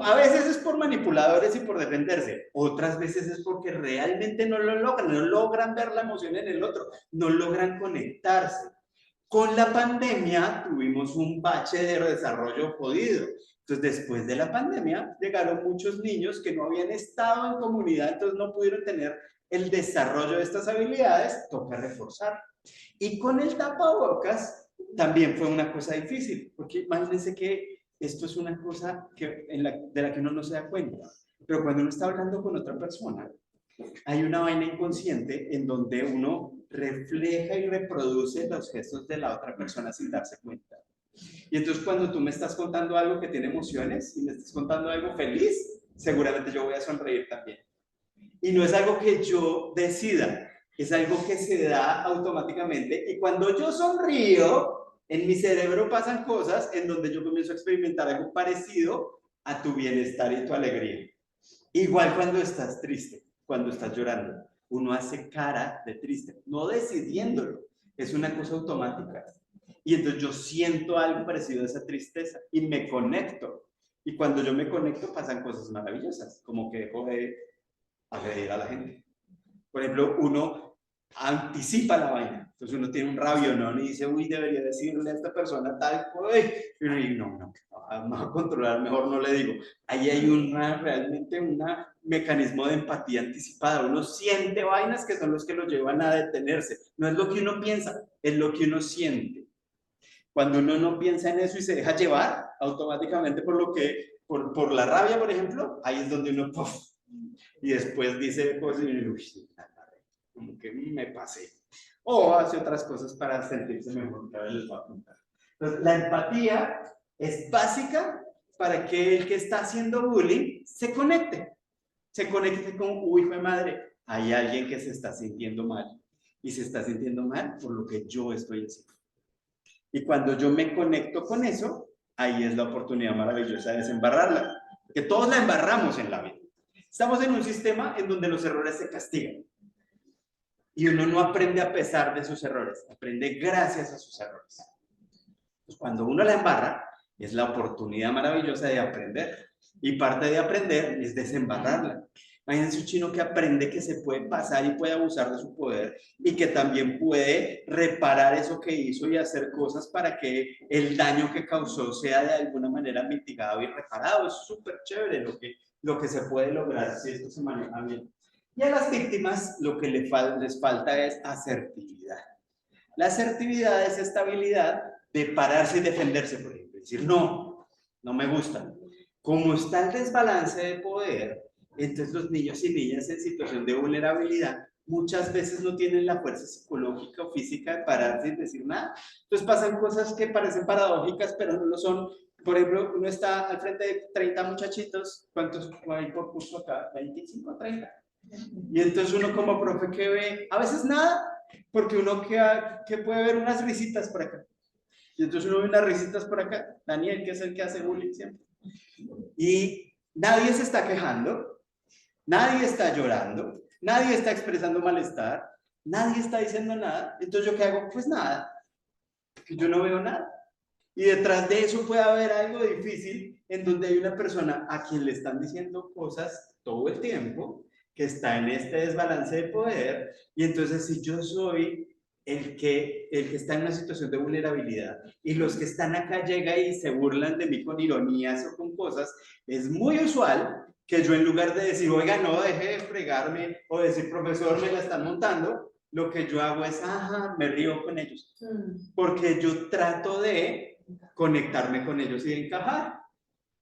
A veces es por manipuladores y por defenderse, otras veces es porque realmente no lo logran, no logran ver la emoción en el otro, no logran conectarse. Con la pandemia tuvimos un bache de desarrollo jodido. Entonces, después de la pandemia, llegaron muchos niños que no habían estado en comunidad, entonces no pudieron tener el desarrollo de estas habilidades, toca reforzar. Y con el tapabocas también fue una cosa difícil, porque imagínense que esto es una cosa de la que uno no se da cuenta, pero cuando uno está hablando con otra persona, hay una vaina inconsciente en donde uno refleja y reproduce los gestos de la otra persona sin darse cuenta. Y entonces cuando tú me estás contando algo que tiene emociones y me estás contando algo feliz, seguramente yo voy a sonreír también. Y no es algo que yo decida, es algo que se da automáticamente. Y cuando yo sonrío, en mi cerebro pasan cosas en donde yo comienzo a experimentar algo parecido a tu bienestar y tu alegría. Igual cuando estás triste, cuando estás llorando, uno hace cara de triste, no decidiéndolo, es una cosa automática. Y entonces yo siento algo parecido a esa tristeza y me conecto. Y cuando yo me conecto pasan cosas maravillosas, como que dejo de agredir a la gente. Por ejemplo, uno anticipa la vaina. Entonces uno tiene un rabionón y dice, uy, debería decirle a esta persona tal, y uno dice, no, vamos a controlar, mejor no le digo. Ahí hay realmente un mecanismo de empatía anticipada. Uno siente vainas que son los que lo llevan a detenerse. No es lo que uno piensa, es lo que uno siente. Cuando uno no piensa en eso y se deja llevar, automáticamente por la rabia, por ejemplo, ahí es donde uno, ¡puff! Y después dice, pues, uy, como que me pasé. O hace otras cosas para sentirse mejor, que ahora les voy a contar. Entonces, la empatía es básica para que el que está haciendo bullying se conecte con, uy, hijo de madre, hay alguien que se está sintiendo mal. Y se está sintiendo mal por lo que yo estoy haciendo. Y cuando yo me conecto con eso, ahí es la oportunidad maravillosa de desembarrarla. Que todos la embarramos en la vida. Estamos en un sistema en donde los errores se castigan. Y uno no aprende a pesar de sus errores, aprende gracias a sus errores. Pues cuando uno la embarra, es la oportunidad maravillosa de aprender. Y parte de aprender es desembarrarla. Imagínense un chino que aprende que se puede pasar y puede abusar de su poder y que también puede reparar eso que hizo y hacer cosas para que el daño que causó sea de alguna manera mitigado y reparado. Es súper chévere lo que se puede lograr si esto se maneja bien. Y a las víctimas lo que les falta es asertividad. La asertividad es esta habilidad de pararse y defenderse, por ejemplo. Decir, no, no me gusta. Como está el desbalance de poder, entonces los niños y niñas en situación de vulnerabilidad muchas veces no tienen la fuerza psicológica o física de pararse y decir nada. Entonces pasan cosas que parecen paradójicas, pero no lo son. Por ejemplo, uno está al frente de 30 muchachitos. ¿Cuántos hay por curso acá? 25, 30. Y entonces uno como profe que ve, a veces nada, porque uno que puede ver unas risitas por acá. Y entonces uno ve unas risitas por acá. Daniel, que es el que hace bullying siempre. Y nadie se está quejando, nadie está llorando, nadie está expresando malestar, nadie está diciendo nada. Entonces, ¿yo qué hago? Pues nada, porque yo no veo nada. Y detrás de eso puede haber algo difícil en donde hay una persona a quien le están diciendo cosas todo el tiempo, que está en este desbalance de poder. Y entonces, si yo soy el que está en una situación de vulnerabilidad y los que están acá llegan y se burlan de mí con ironías o con cosas, es muy usual que yo, en lugar de decir, oiga, no, deje de fregarme, o decir, profesor, me la están montando, lo que yo hago es, ajá, me río con ellos, porque yo trato de conectarme con ellos y de encajar.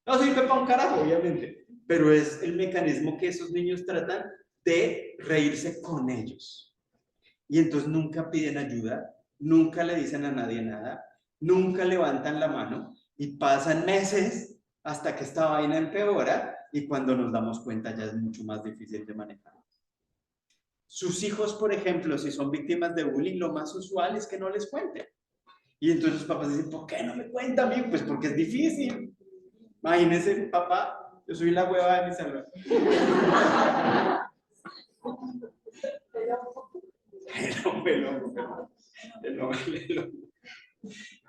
No sirve para un carajo, obviamente, pero es el mecanismo que esos niños tratan de reírse con ellos. Y entonces nunca piden ayuda, nunca le dicen a nadie nada, nunca levantan la mano y pasan meses hasta que esta vaina empeora y cuando nos damos cuenta ya es mucho más difícil de manejar. Sus hijos, por ejemplo, si son víctimas de bullying, lo más usual es que no les cuenten. Y entonces los papás dicen, ¿por qué no me cuenta a mí? Pues porque es difícil. Imagínense, papá, yo soy la hueva de mi salón.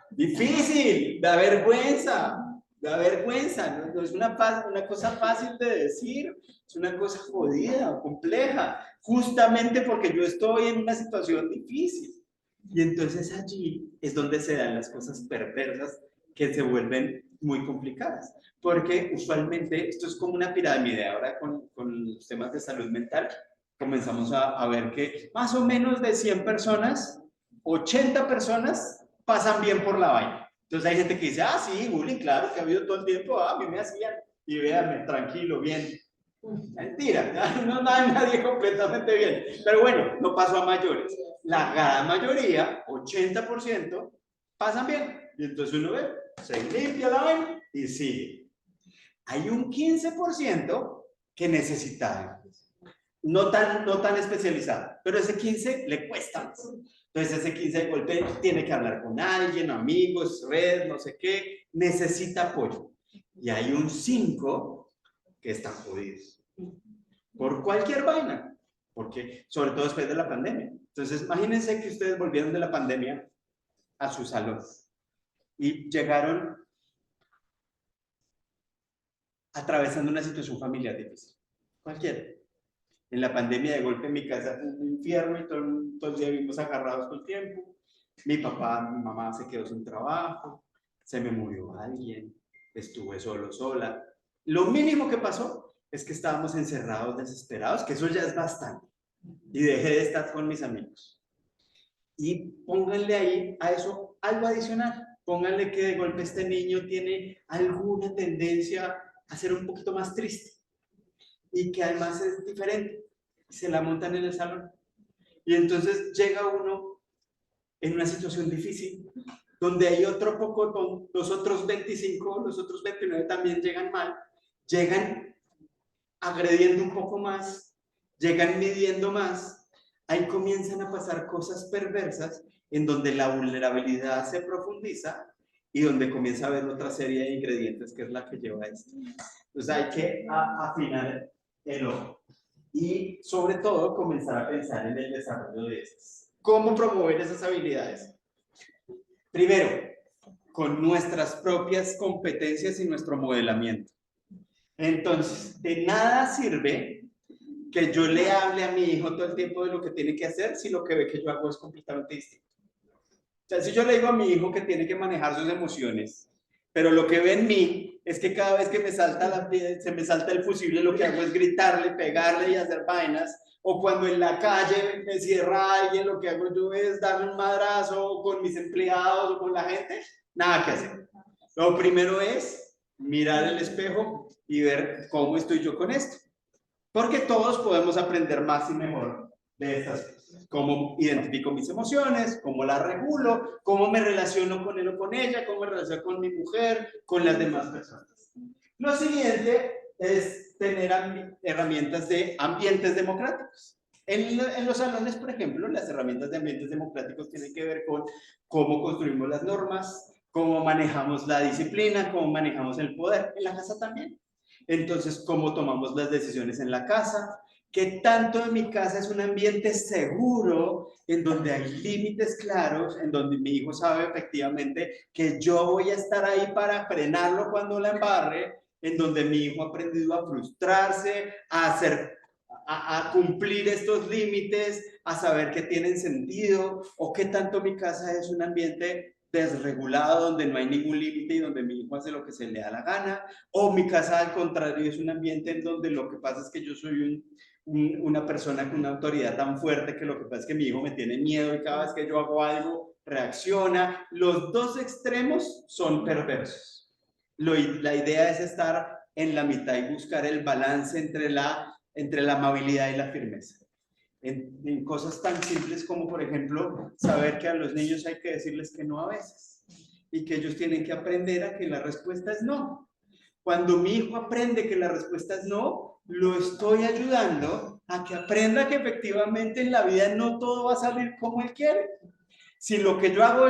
Difícil, da vergüenza, no es una cosa fácil de decir, es una cosa jodida, compleja, justamente porque yo estoy en una situación difícil. Y entonces allí es donde se dan las cosas perversas que se vuelven muy complicadas, porque usualmente esto es como una pirámide. Ahora con los temas de salud mental comenzamos a ver que más o menos de 100 personas, 80 personas pasan bien por la vaina. Entonces hay gente que dice, ah, sí, bullying, claro, que ha habido todo el tiempo, a mí me hacían, y véanme, tranquilo, bien. Mentira, no hay nadie completamente bien. Pero bueno, no pasó a mayores. La gran mayoría, 80%, pasan bien. Y entonces uno ve, se limpia la vaina y sigue. Hay un 15% que necesita, no tan especializado, pero ese 15 le cuesta más. Entonces ese 15 de golpe tiene que hablar con alguien, amigos, red, no sé qué, necesita apoyo. Y hay un 5 que están jodidos por cualquier vaina, porque sobre todo después de la pandemia. Entonces imagínense que ustedes volvieron de la pandemia a su salón y llegaron atravesando una situación familiar difícil, cualquiera. En la pandemia, de golpe, en mi casa fue un infierno y todo el día vivimos agarrados todo el tiempo. Mi papá, mi mamá se quedó sin trabajo, se me murió alguien, estuve solo, sola. Lo mínimo que pasó es que estábamos encerrados, desesperados, que eso ya es bastante. Y dejé de estar con mis amigos. Y pónganle ahí a eso algo adicional. pónganle que de golpe este niño tiene alguna tendencia a ser un poquito más triste y que además es diferente. Se la montan en el salón. Y entonces llega uno en una situación difícil, donde hay otro poco, los otros 25, los otros 29 también llegan mal, llegan agrediendo un poco más, llegan midiendo más, ahí comienzan a pasar cosas perversas en donde la vulnerabilidad se profundiza y donde comienza a haber otra serie de ingredientes que es la que lleva a esto. Entonces hay que afinar el ojo y sobre todo comenzar a pensar en el desarrollo de estas. ¿Cómo promover esas habilidades? Primero, con nuestras propias competencias y nuestro modelamiento. Entonces, de nada sirve que yo le hable a mi hijo todo el tiempo de lo que tiene que hacer si lo que ve que yo hago es completamente distinto. O sea, si yo le digo a mi hijo que tiene que manejar sus emociones, pero lo que ve en mí es que cada vez que se me salta el fusible, lo que hago es gritarle, pegarle y hacer vainas, o cuando en la calle me cierra alguien, lo que hago yo es darle un madrazo con mis empleados o con la gente, nada que hacer. Lo primero es mirar el espejo y ver cómo estoy yo con esto. Porque todos podemos aprender más y mejor de estas cosas. Cómo identifico mis emociones, cómo las regulo, cómo me relaciono con él o con ella, cómo me relaciono con mi mujer, con las demás personas. Lo siguiente es tener herramientas de ambientes democráticos. En los salones, por ejemplo, las herramientas de ambientes democráticos tienen que ver con cómo construimos las normas, cómo manejamos la disciplina, cómo manejamos el poder. En la casa también. Entonces, cómo tomamos las decisiones en la casa, qué tanto de mi casa es un ambiente seguro, en donde hay límites claros, en donde mi hijo sabe efectivamente que yo voy a estar ahí para frenarlo cuando la embarre, en donde mi hijo ha aprendido a frustrarse, a cumplir estos límites, a saber que tienen sentido, o qué tanto mi casa es un ambiente desregulado, donde no hay ningún límite y donde mi hijo hace lo que se le da la gana, o mi casa al contrario es un ambiente en donde lo que pasa es que yo soy una persona con una autoridad tan fuerte que lo que pasa es que mi hijo me tiene miedo y cada vez que yo hago algo reacciona. Los dos extremos son perversos. La idea es estar en la mitad y buscar el balance entre la amabilidad y la firmeza. En cosas tan simples como, por ejemplo, saber que a los niños hay que decirles que no a veces y que ellos tienen que aprender a que la respuesta es no. Cuando mi hijo aprende que la respuesta es no, lo estoy ayudando a que aprenda que efectivamente en la vida no todo va a salir como él quiere. Si lo que yo hago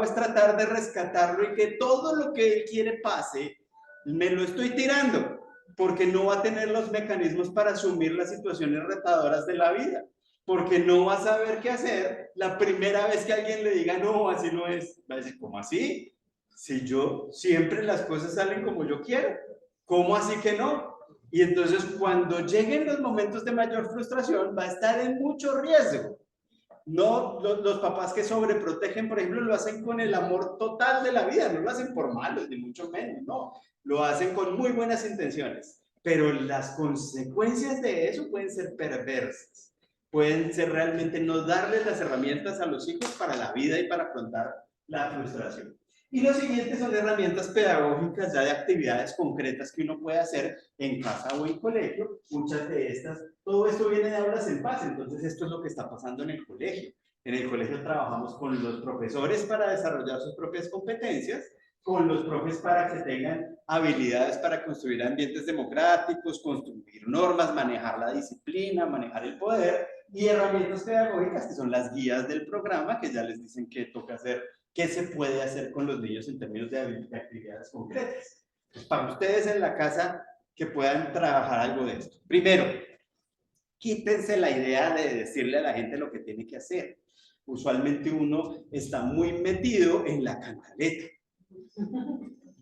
es tratar de rescatarlo y que todo lo que él quiere pase, me lo estoy tirando, porque no va a tener los mecanismos para asumir las situaciones retadoras de la vida, porque no va a saber qué hacer la primera vez que alguien le diga no, así no es. Va a decir, ¿cómo así? Si yo siempre las cosas salen como yo quiero, ¿cómo así que no? Y entonces cuando lleguen los momentos de mayor frustración va a estar en mucho riesgo. No, los papás que sobreprotegen, por ejemplo, lo hacen con el amor total de la vida, no lo hacen por malos, ni mucho menos, no, lo hacen con muy buenas intenciones, pero las consecuencias de eso pueden ser perversas, pueden ser realmente no darles las herramientas a los hijos para la vida y para afrontar la frustración. Y lo siguiente son herramientas pedagógicas ya de actividades concretas que uno puede hacer en casa o en colegio. Muchas de estas, todo esto viene de aulas en paz, entonces esto es lo que está pasando en el colegio. En el colegio trabajamos con los profesores para desarrollar sus propias competencias, con los profes para que tengan habilidades para construir ambientes democráticos, construir normas, manejar la disciplina, manejar el poder, y herramientas pedagógicas que son las guías del programa que ya les dicen qué toca hacer, qué se puede hacer con los niños en términos de actividades concretas. Entonces, para ustedes en la casa que puedan trabajar algo de esto. Primero, quítense la idea de decirle a la gente lo que tiene que hacer. Usualmente uno está muy metido en la cantaleta.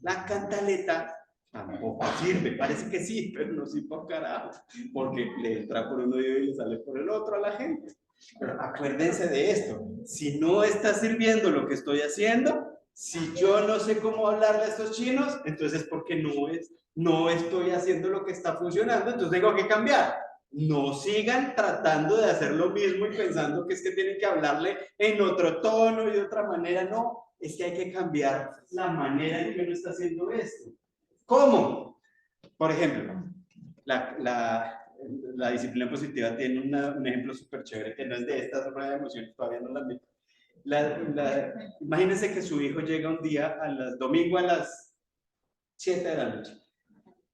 La cantaleta tampoco sirve, parece que sí, pero no sirve por carajo, porque le entra por un oído y le sale por el otro a la gente. Pero acuérdense de esto, si no está sirviendo lo que estoy haciendo, si yo no sé cómo hablarle a estos chinos, entonces es porque no estoy haciendo lo que está funcionando, entonces tengo que cambiar. No sigan tratando de hacer lo mismo y pensando que es que tienen que hablarle en otro tono y de otra manera, no. es que hay que cambiar la manera en que uno está haciendo esto. ¿Cómo? Por ejemplo, la disciplina positiva tiene un ejemplo súper chévere que no es de estas obras de emociones, todavía no las vi. Imagínense que su hijo llega un día, domingo a las 7 de la noche,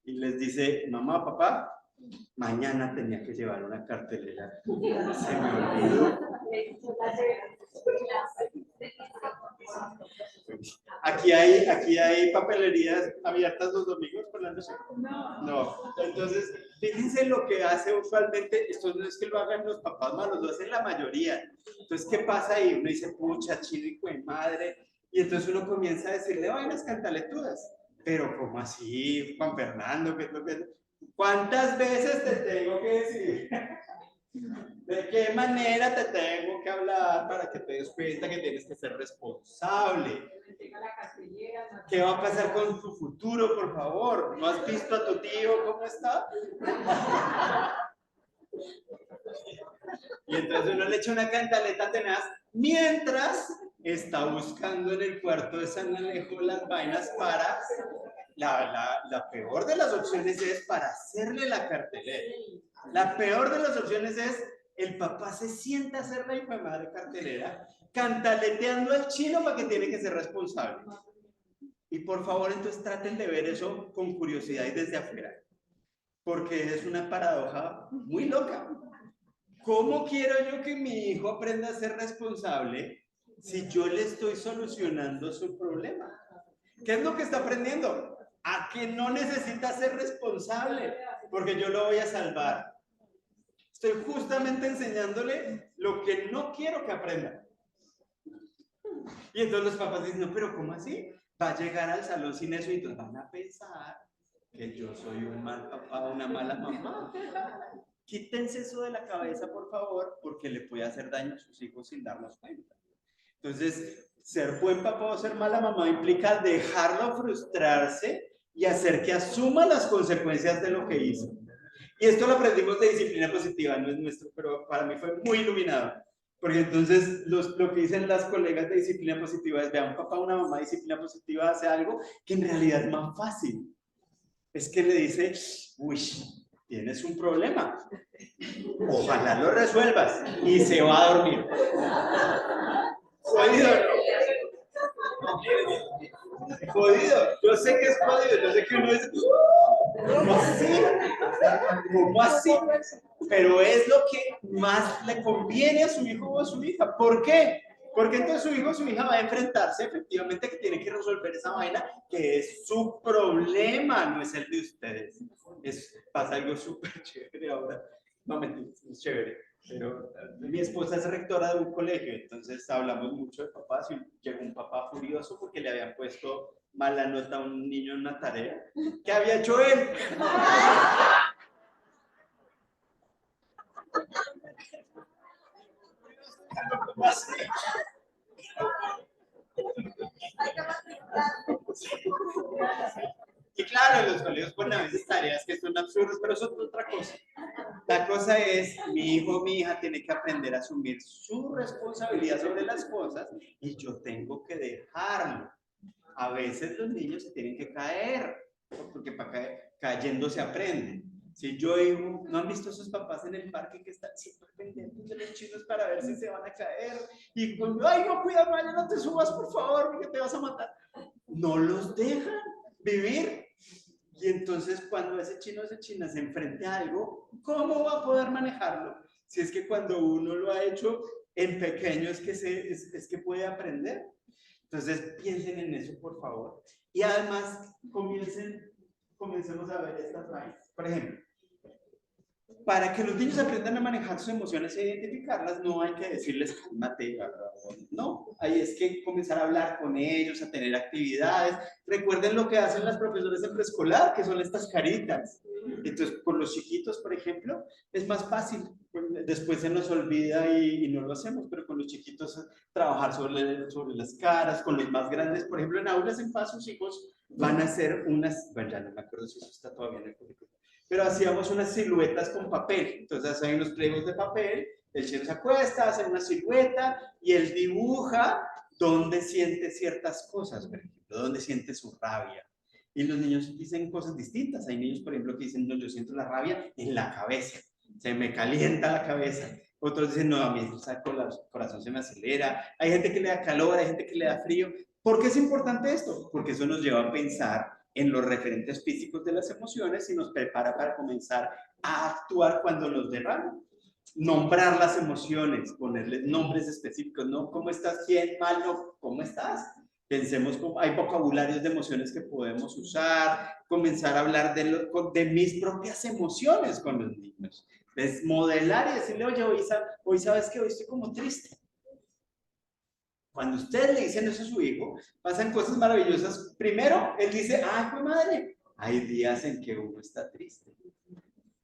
y les dice, mamá, papá, mañana tenía que llevar una cartelera. Se me olvidó. Aquí hay papelerías abiertas los domingos por la noche. No. Entonces, fíjense lo que hace usualmente. Esto no es que lo hagan los papás malos, lo hacen la mayoría. Entonces, ¿qué pasa ahí? Uno dice, pucha, chido, hijo de madre. Y entonces uno comienza a decirle vainas cantaletudas. Pero, ¿cómo así, Juan Fernando? ¿Cuántas veces te tengo que decir? ¿De qué manera te tengo que hablar para que te des cuenta que tienes que ser responsable? ¿Qué va a pasar con tu futuro, por favor? ¿No has visto a tu tío cómo está? Y entonces uno le echa una cantaleta tenaz mientras está buscando en el cuarto de San Alejo las vainas para... La peor de las opciones es para hacerle la cartelera. La peor de las opciones es el papá se sienta a hacer la hijo de madre cartelera, cantaleteando al chino para que tiene que ser responsable. Y por favor, entonces traten de ver eso con curiosidad y desde afuera, porque es una paradoja muy loca. ¿Cómo quiero yo que mi hijo aprenda a ser responsable si yo le estoy solucionando su problema? ¿Qué es lo que está aprendiendo? A que no necesita ser responsable, porque yo lo voy a salvar. Estoy justamente enseñándole lo que no quiero que aprenda. Y entonces los papás dicen, no, pero ¿cómo así? Va a llegar al salón sin eso y entonces van a pensar que yo soy un mal papá, una mala mamá. Quítense eso de la cabeza, por favor, porque le puede hacer daño a sus hijos sin darnos cuenta. Entonces, ser buen papá o ser mala mamá implica dejarlo frustrarse y hacer que asuma las consecuencias de lo que hizo. Y esto lo aprendimos de disciplina positiva, no es nuestro, pero para mí fue muy iluminado. Porque entonces lo que dicen las colegas de disciplina positiva es, vea, un papá o una mamá de disciplina positiva hace algo que en realidad es más fácil. Es que le dice, uy, tienes un problema. Ojalá lo resuelvas. Y se va a dormir. Jodido, ¿no? Jodido. Yo sé que es jodido. Yo sé que uno es... ¿Cómo así? ¿Cómo así? Pero es lo que más le conviene a su hijo o a su hija. ¿Por qué? Porque entonces su hijo o su hija va a enfrentarse efectivamente que tiene que resolver esa vaina que es su problema, no es el de ustedes. Pasa algo súper chévere ahora. No, mentira, es chévere. Pero mi esposa es rectora de un colegio, entonces hablamos mucho de papás y llegó un papá furioso porque le habían puesto mala nota a un niño en una tarea. ¿Qué había hecho él? Y claro, en los colegios ponen a veces tareas que son absurdas, pero eso es otra cosa. La cosa es, mi hijo o mi hija tiene que aprender a asumir su responsabilidad sobre las cosas y yo tengo que dejarlo. A veces los niños se tienen que caer, porque cayendo se aprende. Si yo digo, ¿no han visto esos papás en el parque que están siempre pendientes de los chinos para ver si se van a caer? Y cuando, ay, no, cuida, Maya, no te subas, por favor, porque te vas a matar. No los dejan vivir. Y entonces cuando ese chino o esa china se enfrente a algo, ¿cómo va a poder manejarlo? Si es que cuando uno lo ha hecho en pequeño es que puede aprender. Entonces piensen en eso, por favor. Y además comencemos a ver estas vainas. Por ejemplo, para que los niños aprendan a manejar sus emociones e identificarlas, no hay que decirles cálmate, no, ahí es que comenzar a hablar con ellos, a tener actividades. Recuerden lo que hacen las profesoras en preescolar, que son estas caritas. Entonces, con los chiquitos, por ejemplo, es más fácil. Después se nos olvida y no lo hacemos, pero con los chiquitos trabajar sobre las caras, con los más grandes, por ejemplo, en aulas en paz, sus hijos van a hacer unas, bueno, ya no me acuerdo si eso está todavía en el currículum, pero hacíamos unas siluetas con papel. Entonces hay unos pliegos de papel, el chino se acuesta, hace una silueta y él dibuja dónde siente ciertas cosas, por ejemplo, dónde siente su rabia. Y los niños dicen cosas distintas. Hay niños, por ejemplo, que dicen, no, yo siento la rabia en la cabeza, se me calienta la cabeza. Otros dicen, no, a mí el corazón se me acelera. Hay gente que le da calor, hay gente que le da frío. ¿Por qué es importante esto? Porque eso nos lleva a pensar en los referentes físicos de las emociones y nos prepara para comenzar a actuar cuando nos dé rabia. Nombrar las emociones, ponerles nombres específicos, ¿no? ¿Cómo estás? Bien, mal, no, ¿cómo estás? Pensemos, hay vocabularios de emociones que podemos usar, comenzar a hablar de mis propias emociones con los niños. Es modelar y decirle, oye, hoy sabes que hoy estoy como triste. Cuando ustedes le dicen eso a su hijo, pasan cosas maravillosas. Primero, él dice, ay, pues madre, hay días en que uno está triste.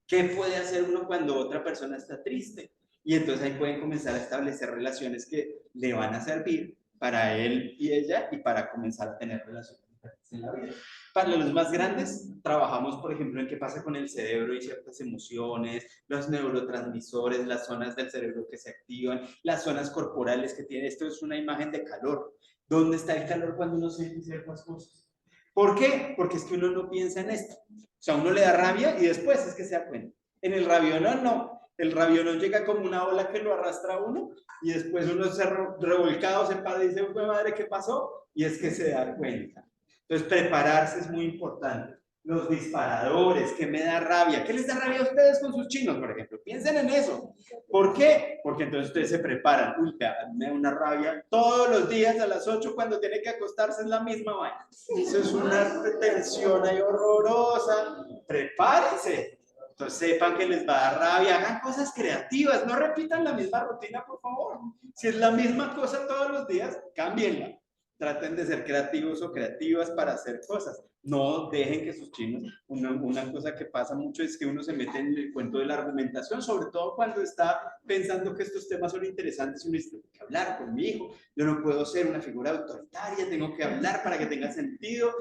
¿Qué puede hacer uno cuando otra persona está triste? Y entonces ahí pueden comenzar a establecer relaciones que le van a servir para él y ella y para comenzar a tener relaciones en la vida. Para los más grandes, trabajamos, por ejemplo, en qué pasa con el cerebro y ciertas emociones, los neurotransmisores, las zonas del cerebro que se activan, las zonas corporales que tiene. Esto es una imagen de calor. ¿Dónde está el calor cuando uno siente ciertas cosas? ¿Por qué? Porque es que uno no piensa en esto. O sea, uno le da rabia y después es que se da cuenta. En el rabiolón no. El rabiolón llega como una ola que lo arrastra a uno y después uno se revolcado, se para y dice, madre, ¿qué pasó? Y es que se da cuenta. Entonces, prepararse es muy importante. Los disparadores, ¿qué me da rabia? ¿Qué les da rabia a ustedes con sus chinos, por ejemplo? Piensen en eso. ¿Por qué? Porque entonces ustedes se preparan. Uy, me da una rabia todos los días a las 8 cuando tiene que acostarse en la misma vaina. Eso es una tensión ahí horrorosa. Prepárense. Entonces sepan que les va a dar rabia. Hagan cosas creativas. No repitan la misma rutina, por favor. Si es la misma cosa todos los días, cámbienla. Traten de ser creativos o creativas para hacer cosas. No dejen que sus chinos, una cosa que pasa mucho es que uno se mete en el cuento de la argumentación, sobre todo cuando está pensando que estos temas son interesantes y uno dice, tengo que hablar con mi hijo, yo no puedo ser una figura autoritaria, tengo que hablar para que tenga sentido.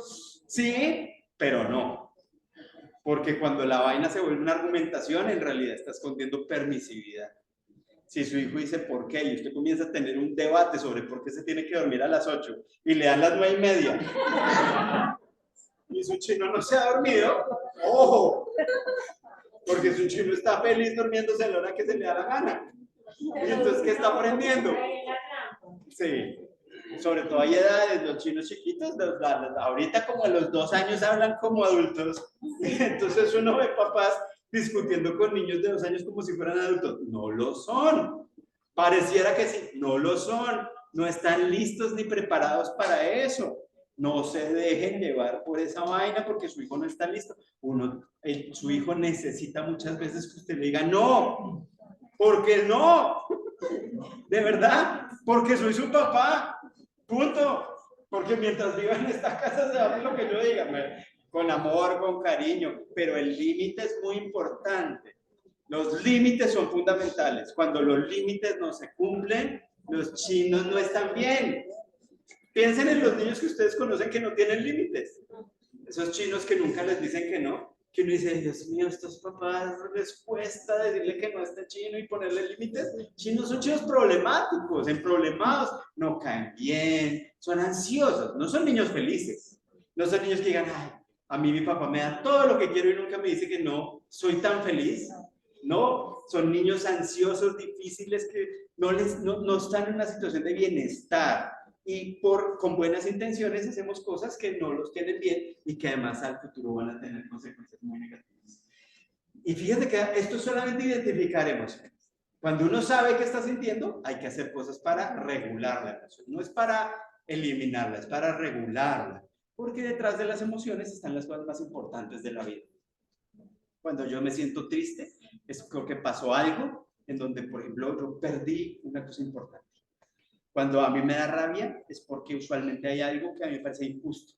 Sí, pero no. Porque cuando la vaina se vuelve una argumentación, en realidad está escondiendo permisividad. Si su hijo dice por qué y usted comienza a tener un debate sobre por qué se tiene que dormir a las 8 y le dan las 9:30 y su chino no se ha dormido, ¡ojo! Porque su chino está feliz durmiéndose a la hora que se le da la gana. Y entonces, ¿qué está aprendiendo? Sí. Sobre todo hay edades, los chinos chiquitos, ahorita como a los 2 años hablan como adultos. Entonces uno ve papás discutiendo con niños de 2 años como si fueran adultos. No lo son. Pareciera que sí, no lo son. No están listos ni preparados para eso. No se dejen llevar por esa vaina porque su hijo no está listo. Su hijo necesita muchas veces que usted le diga no. ¿Por qué no? De verdad, porque soy su papá. Punto. Porque mientras viva en esta casa se va a hacer lo que yo diga. Con amor, con cariño. Pero el límite es muy importante. Los límites son fundamentales. Cuando los límites no se cumplen, los chinos no están bien. Piensen en los niños que ustedes conocen que no tienen límites. Esos chinos que nunca les dicen que no. Que uno dice, Dios mío, estos papás les cuesta decirle que no a este chino y ponerle límites. Chinos son chinos problemáticos, emproblemados, no caen bien, son ansiosos, no son niños felices. No son niños que digan, ay, a mí mi papá me da todo lo que quiero y nunca me dice que no, soy tan feliz. No, son niños ansiosos, difíciles, que no están en una situación de bienestar. Y con buenas intenciones hacemos cosas que no los tienen bien y que además al futuro van a tener consecuencias muy negativas. Y fíjate que esto es solamente identificar emociones. Cuando uno sabe qué está sintiendo, hay que hacer cosas para regular la emoción. No es para eliminarla, es para regularla. Porque detrás de las emociones están las cosas más importantes de la vida. Cuando yo me siento triste, es porque pasó algo en donde, por ejemplo, yo perdí una cosa importante. Cuando a mí me da rabia es porque usualmente hay algo que a mí me parece injusto.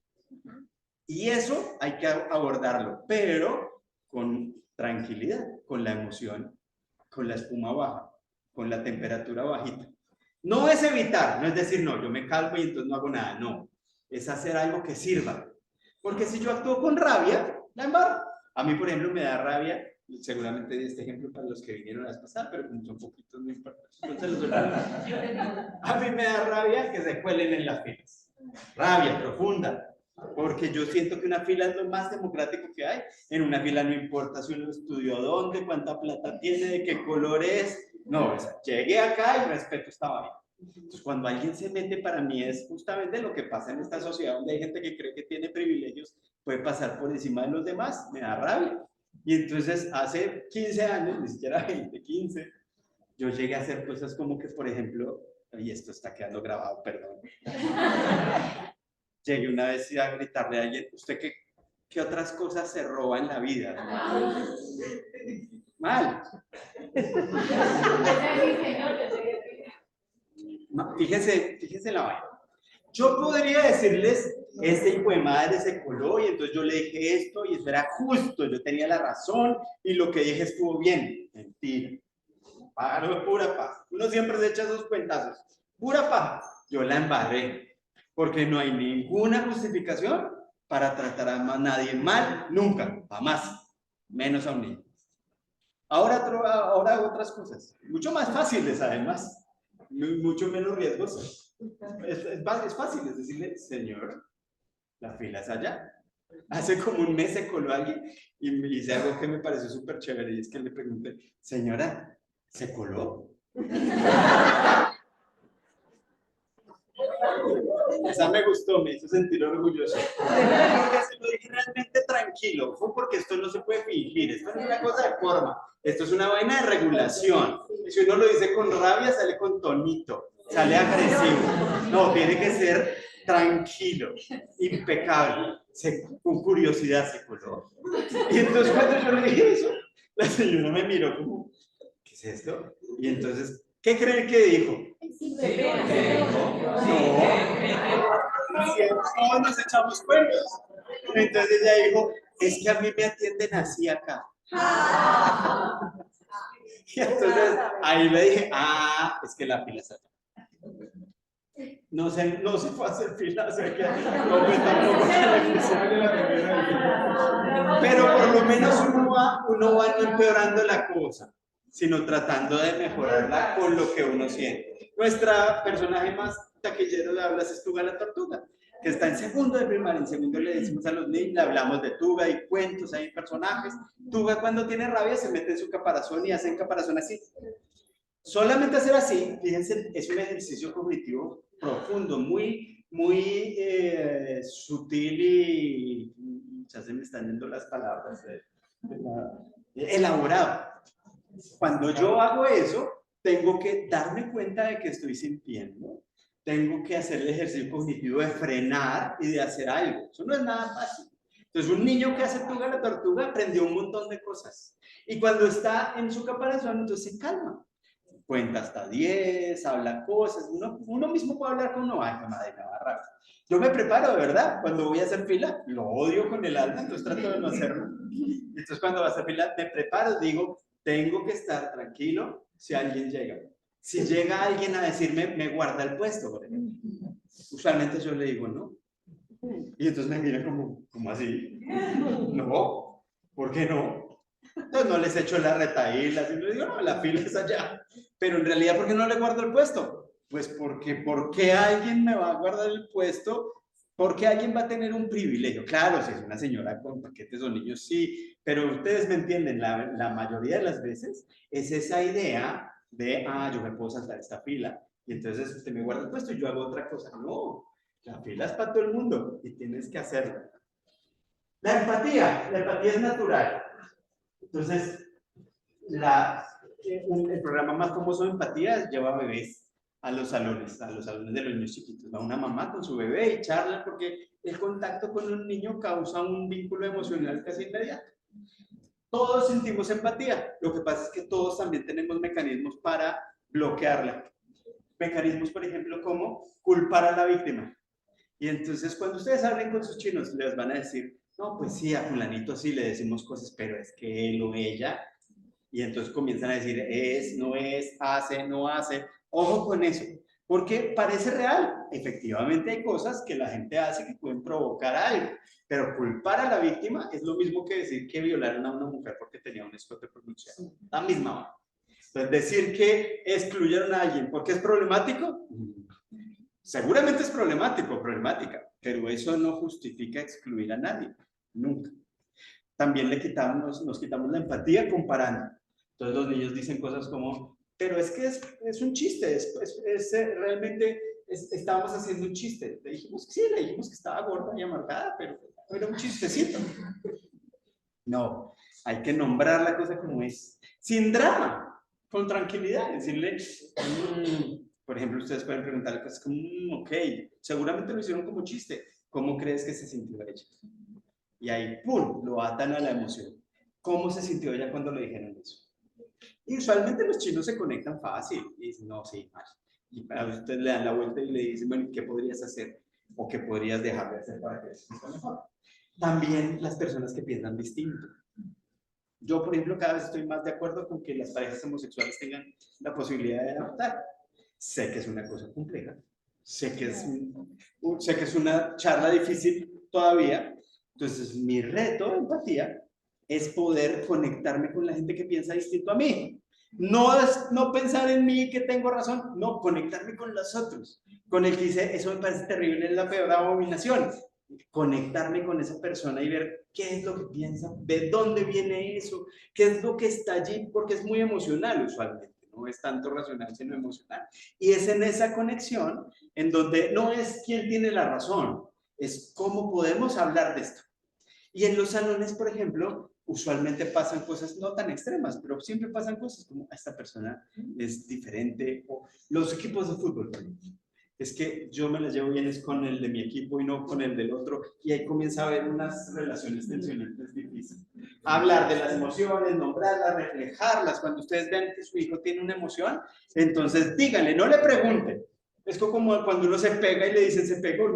Y eso hay que abordarlo, pero con tranquilidad, con la emoción, con la espuma baja, con la temperatura bajita. No es evitar, no es decir, no, yo me calmo y entonces no hago nada, no. Es hacer algo que sirva. Porque si yo actúo con rabia, la embarro. A mí, por ejemplo, me da rabia seguramente di este ejemplo para los que vinieron la vez pasada, pero como son poquitos, no importa. Entonces, a mí me da rabia que se cuelen en las filas. Rabia profunda. Porque yo siento que una fila es lo más democrático que hay. En una fila no importa si uno estudió dónde, cuánta plata tiene, de qué color es. No, o sea, llegué acá y respeto esta vaina. Entonces, cuando alguien se mete, para mí es justamente lo que pasa en esta sociedad donde hay gente que cree que tiene privilegios, puede pasar por encima de los demás, me da rabia. Y entonces, hace 15 años, ni siquiera 20, 15, yo llegué a hacer cosas como que, por ejemplo, y esto está quedando grabado, perdón. Llegué una vez a gritarle a alguien, ¿usted qué otras cosas se roba en la vida? Mal. Fíjense la vaina. Yo podría decirles, este hijo de madre se coló y entonces yo le dije esto y eso era justo, yo tenía la razón y lo que dije estuvo bien. Mentira. Págalo, pura paja. Uno siempre se echa esos cuentazos. Pura paja. Yo la embarré. Porque no hay ninguna justificación para tratar a nadie mal, nunca, jamás. Menos a un niño. Ahora otras cosas. Mucho más fáciles, además. Mucho menos riesgosas. Es fácil, es decirle, señor, la fila es allá. Hace como un mes se coló alguien y me hice algo que me pareció súper chévere y es que le pregunté, señora, ¿se coló? Esa me gustó, me hizo sentir orgulloso. Porque se lo dije realmente tranquilo, fue porque esto no se puede fingir, esto no es una cosa de forma, esto es una vaina de regulación. Y si uno lo dice con rabia, sale con tonito, sale agresivo. No, tiene que ser tranquilo, impecable, con curiosidad se coló. Y entonces cuando yo le dije eso, la señora me miró como, ¿qué es esto? Y entonces, ¿qué creen que dijo? Todos nos echamos cuentos. Entonces ella dijo, es que a mí me atienden así acá. Y entonces ahí le dije, es que la fila está acá. No se fue a hacer fila, o sea que no fue tampoco la primera. Pero por lo menos uno va no empeorando la cosa, sino tratando de mejorarla con lo que uno siente. Nuestra personaje más taquillero de hablas es Tuga la tortuga, que está en segundo de primaria. En segundo le decimos a los niños, le hablamos de Tuga, hay cuentos, hay personajes. Tuga cuando tiene rabia se mete en su caparazón y hace caparazón así. Solamente hacer así, fíjense, es un ejercicio cognitivo profundo, muy sutil y ya se me están yendo las palabras, elaborado. Cuando yo hago eso, tengo que darme cuenta de que estoy sintiendo, tengo que hacer el ejercicio cognitivo de frenar y de hacer algo. Eso no es nada fácil. Entonces, un niño que hace Tuga la tortuga aprendió un montón de cosas. Y cuando está en su caparazón, entonces se calma. Cuenta hasta 10, habla cosas, uno mismo puede hablar con uno, ay, madre, me va a rato. Yo me preparo, de verdad, cuando voy a hacer fila, lo odio con el alma, entonces trato de no hacerlo. Entonces cuando vas a hacer fila, me preparo, digo, tengo que estar tranquilo si alguien llega. Si llega alguien a decirme, me guarda el puesto, por ejemplo. Usualmente yo le digo, no. Y entonces me mira como así. No, ¿por qué no? Entonces no les echo la retaíla, sino les digo, no, la fila es allá. Pero en realidad, ¿por qué no le guardo el puesto? Pues porque, ¿por qué alguien me va a guardar el puesto? Porque alguien va a tener un privilegio. Claro, si es una señora con paquetes o niños, sí, pero ustedes me entienden, la mayoría de las veces es esa idea de, yo me puedo saltar esta fila, y entonces usted me guarda el puesto y yo hago otra cosa. No, la fila es para todo el mundo y tienes que hacerlo. La empatía es natural. Entonces, el programa más famoso de empatía lleva bebés a los salones de los niños chiquitos. Va una mamá con su bebé y charla porque el contacto con un niño causa un vínculo emocional casi inmediato. Todos sentimos empatía. Lo que pasa es que todos también tenemos mecanismos para bloquearla. Mecanismos, por ejemplo, como culpar a la víctima. Y entonces, cuando ustedes hablen con sus chinos, les van a decir, no, pues sí, a fulanito sí le decimos cosas, pero es que él o ella. Y entonces comienzan a decir, es, no es, hace, no hace. Ojo con eso. Porque parece real. Efectivamente hay cosas que la gente hace que pueden provocar algo, pero culpar a la víctima es lo mismo que decir que violaron a una mujer porque tenía un escote pronunciado. La misma. Entonces, decir que excluyeron a alguien porque es problemático, seguramente es problemático, problemática, pero eso no justifica excluir a nadie, nunca. También nos quitamos la empatía comparando. Entonces los niños dicen cosas como, pero es que es un chiste, realmente estábamos haciendo un chiste. Le dijimos que sí, le dijimos que estaba gorda y amargada, pero era un chistecito. No, hay que nombrar la cosa como es, sin drama, con tranquilidad, decirle, por ejemplo, ustedes pueden preguntarle cosas como, ok, seguramente lo hicieron como chiste, ¿cómo crees que se sintió ella? Y ahí, ¡pum!, lo atan a la emoción. ¿Cómo se sintió ella cuando le dijeron eso? Y usualmente los chinos se conectan fácil y dicen, no, sí, mal. Y a ustedes le dan la vuelta y le dicen, bueno, ¿qué podrías hacer? ¿O qué podrías dejar de hacer para que eso esté mejor? También las personas que piensan distinto. Yo, por ejemplo, cada vez estoy más de acuerdo con que las parejas homosexuales tengan la posibilidad de adoptar. Sé que es una cosa compleja, sé que es una charla difícil todavía. Entonces, mi reto de empatía es poder conectarme con la gente que piensa distinto a mí. No es no pensar en mí que tengo razón, no, conectarme con los otros. Con el que dice, eso me parece terrible, es la peor abominación. Conectarme con esa persona y ver qué es lo que piensa, de dónde viene eso, qué es lo que está allí, porque es muy emocional usualmente, no es tanto racional, sino emocional. Y es en esa conexión en donde no es quién tiene la razón, es cómo podemos hablar de esto. Y en los salones, por ejemplo, usualmente pasan cosas no tan extremas, pero siempre pasan cosas como esta persona es diferente, o los equipos de fútbol, por ejemplo. Es que yo me las llevo bien es con el de mi equipo y no con el del otro, y ahí comienza a haber unas relaciones tensionantes difíciles. Hablar de las emociones, nombrarlas, reflejarlas. Cuando ustedes ven que su hijo tiene una emoción, entonces díganle, no le pregunten. Es como cuando uno se pega y le dicen, ¿se pegó?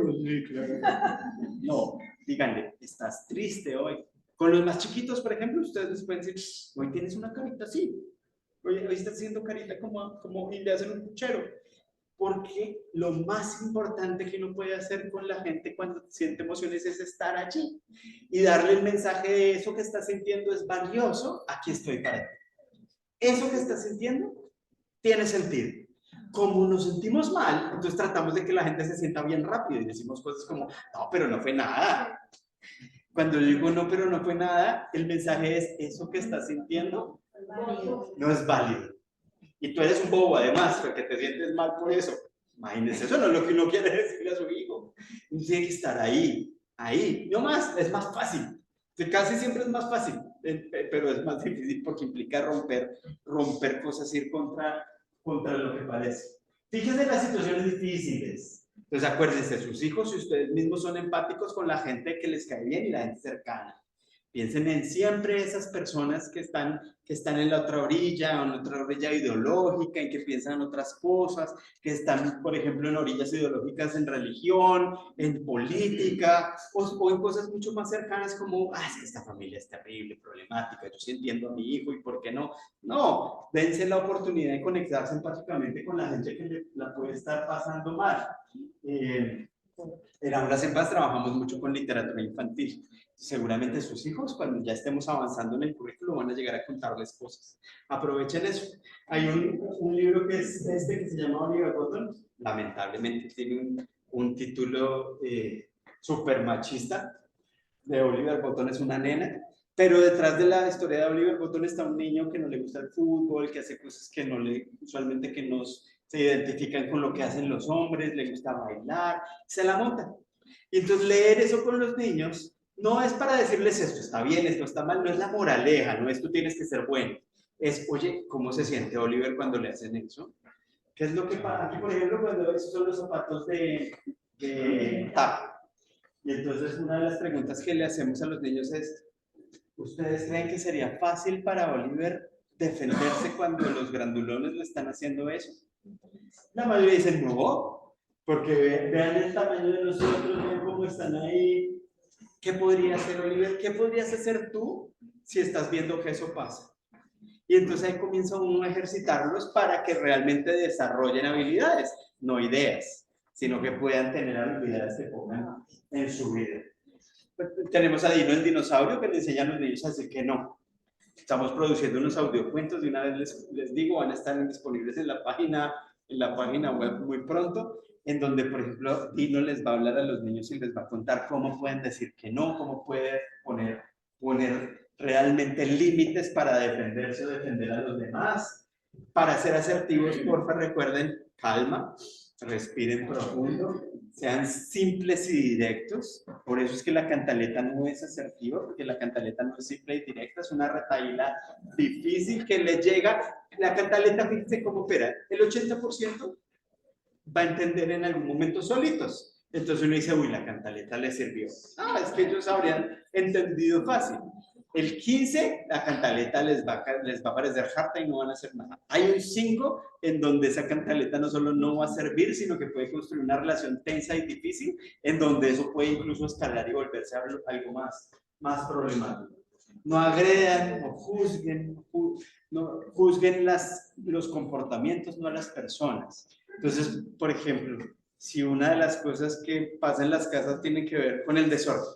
No, díganle, ¿estás triste hoy? Con los más chiquitos, por ejemplo, ustedes les pueden decir, hoy tienes una carita así, hoy estás haciendo carita como y le hacen un puchero. Porque lo más importante que uno puede hacer con la gente cuando siente emociones es estar allí y darle el mensaje de eso que estás sintiendo es valioso, aquí estoy para ti. Eso que estás sintiendo tiene sentido. Como nos sentimos mal, entonces tratamos de que la gente se sienta bien rápido y decimos cosas como, no, pero no fue nada. Cuando yo digo no, pero no fue nada, el mensaje es, eso que estás sintiendo no es válido. Y tú eres un bobo además, porque te sientes mal por eso. Imagínense, eso no es lo que uno quiere decirle a su hijo. Uno tiene que estar ahí, no más, es más fácil. Casi siempre es más fácil, pero es más difícil porque implica romper cosas, ir contra lo que parece. Fíjense en las situaciones difíciles. Entonces acuérdense, sus hijos y ustedes mismos son empáticos con la gente que les cae bien y la gente cercana. Piensen en siempre esas personas que están en la otra orilla, o en la otra orilla ideológica, en que piensan otras cosas, que están, por ejemplo, en orillas ideológicas en religión, en política, o en cosas mucho más cercanas como, es que esta familia es terrible, problemática, yo sí entiendo a mi hijo y por qué no. No, dense la oportunidad de conectarse empáticamente con la gente que la puede estar pasando mal. En Aulas en Paz trabajamos mucho con literatura infantil. Seguramente sus hijos, cuando ya estemos avanzando en el currículo, van a llegar a contarles cosas. Aprovechen eso. Hay un libro que es que se llama Oliver Bottom. Lamentablemente tiene un título súper machista. De Oliver Bottom es una nena. Pero detrás de la historia de Oliver Bottom está un niño que no le gusta el fútbol, que hace cosas que usualmente que se identifican con lo que hacen los hombres, le gusta bailar, se la monta. Y entonces leer eso con los niños no es para decirles esto está bien, esto está mal, no es la moraleja, no es tú tienes que ser bueno. Es, oye, ¿cómo se siente Oliver cuando le hacen eso? ¿Qué es lo que pasa? Aquí, por ejemplo, cuando esos son los zapatos de taco. Y entonces una de las preguntas que le hacemos a los niños es, ¿ustedes creen que sería fácil para Oliver defenderse cuando los grandulones le están haciendo eso? La mayoría dicen no, porque vean el tamaño de nosotros, vean cómo están ahí. ¿Qué podría hacer Oliver? ¿Qué podrías hacer tú si estás viendo que eso pasa? Y entonces ahí comienza uno a ejercitarlos para que realmente desarrollen habilidades, no ideas, sino que puedan tener habilidades que pongan en su vida. Tenemos a Dino el dinosaurio que le enseña a los niños a decir que no. Estamos produciendo unos audiocuentos, de una vez les digo, van a estar disponibles en la página web muy pronto, en donde, por ejemplo, Dino les va a hablar a los niños y les va a contar cómo pueden decir que no, cómo pueden poner realmente límites para defenderse o defender a los demás. Para ser asertivos, porfa, recuerden, calma, respiren profundo, sean simples y directos. Por eso es que la cantaleta no es asertiva, porque la cantaleta no es simple y directa, es una retahíla difícil que le llega. La cantaleta, fíjense cómo opera, el 80% va a entender en algún momento solitos. Entonces uno dice, uy, la cantaleta le sirvió. Ah, es que ellos habrían entendido fácil. El 15, la cantaleta les va a parecer harta y no van a hacer nada. Hay un 5 en donde esa cantaleta no solo no va a servir, sino que puede construir una relación tensa y difícil, en donde eso puede incluso escalar y volverse algo más problemático. No agredan, no juzguen, no juzguen los comportamientos, no a las personas. Entonces, por ejemplo, si una de las cosas que pasa en las casas tiene que ver con el desorden,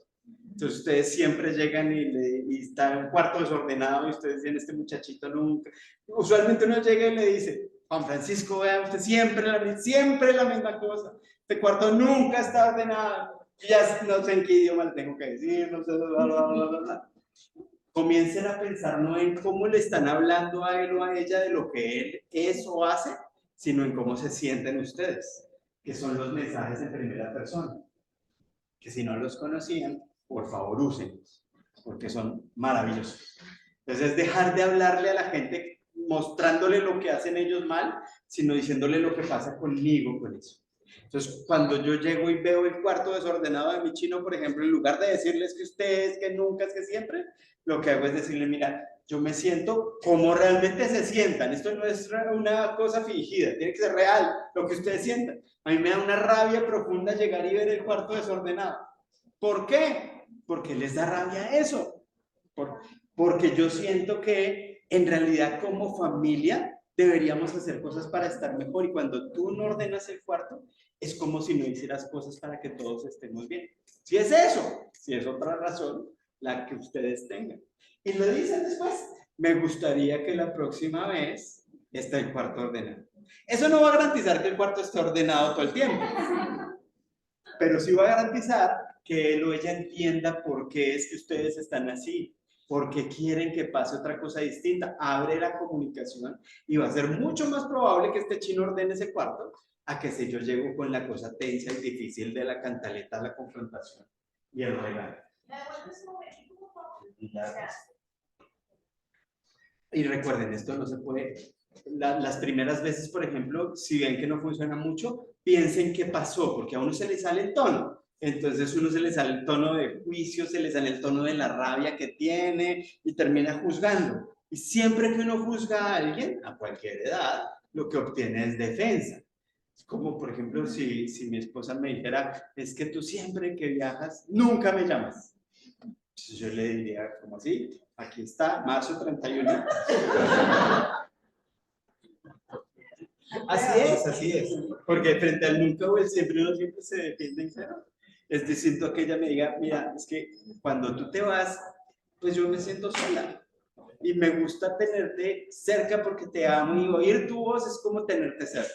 entonces ustedes siempre llegan y está un cuarto desordenado y ustedes dicen, este muchachito nunca, usualmente uno llega y le dice, Juan Francisco, vea usted siempre la misma cosa, este cuarto nunca está ordenado, ya no sé en qué idioma le tengo que decir, no sé, bla, bla, bla, bla, bla. Comiencen a pensar no en cómo le están hablando a él o a ella de lo que él es o hace, sino en cómo se sienten ustedes, que son los mensajes en primera persona, que si no los conocían, por favor úsenlos, porque son maravillosos. Entonces es dejar de hablarle a la gente mostrándole lo que hacen ellos mal, sino diciéndole lo que pasa conmigo con eso. Entonces, cuando yo llego y veo el cuarto desordenado de mi chino, por ejemplo, en lugar de decirles que ustedes, que nunca, es que siempre, lo que hago es decirle, mira, yo me siento como realmente se sientan. Esto no es una cosa fingida, tiene que ser real lo que ustedes sientan. A mí me da una rabia profunda llegar y ver el cuarto desordenado. ¿Por qué? Porque les da rabia eso. Porque yo siento que en realidad como familia deberíamos hacer cosas para estar mejor y cuando tú no ordenas el cuarto es como si no hicieras cosas para que todos estemos bien. Si es eso, si es otra razón, la que ustedes tengan. Y lo dicen después, me gustaría que la próxima vez esté el cuarto ordenado. Eso no va a garantizar que el cuarto esté ordenado todo el tiempo, pero sí va a garantizar que él o ella entienda por qué es que ustedes están así, porque quieren que pase otra cosa distinta. Abre la comunicación y va a ser mucho más probable que este chino ordene ese cuarto a que si yo llego con la cosa tensa y difícil de la cantaleta, la confrontación y el regalo. Y recuerden, esto no se puede. Las primeras veces, por ejemplo, si ven que no funciona mucho, piensen qué pasó, porque a uno se le sale el tono. Entonces uno se le sale el tono de juicio, se le sale el tono de la rabia que tiene y termina juzgando. Y siempre que uno juzga a alguien, a cualquier edad, lo que obtiene es defensa. Es como, por ejemplo, si mi esposa me dijera, es que tú siempre que viajas, nunca me llamas. Entonces yo le diría, ¿cómo así? Aquí está, marzo 31. Así es. Porque frente al nunca o el siempre, uno siempre se defiende en cero. Es distinto a que ella me diga, mira, es que cuando tú te vas, pues yo me siento sola. Y me gusta tenerte cerca porque te amo y oír tu voz es como tenerte cerca.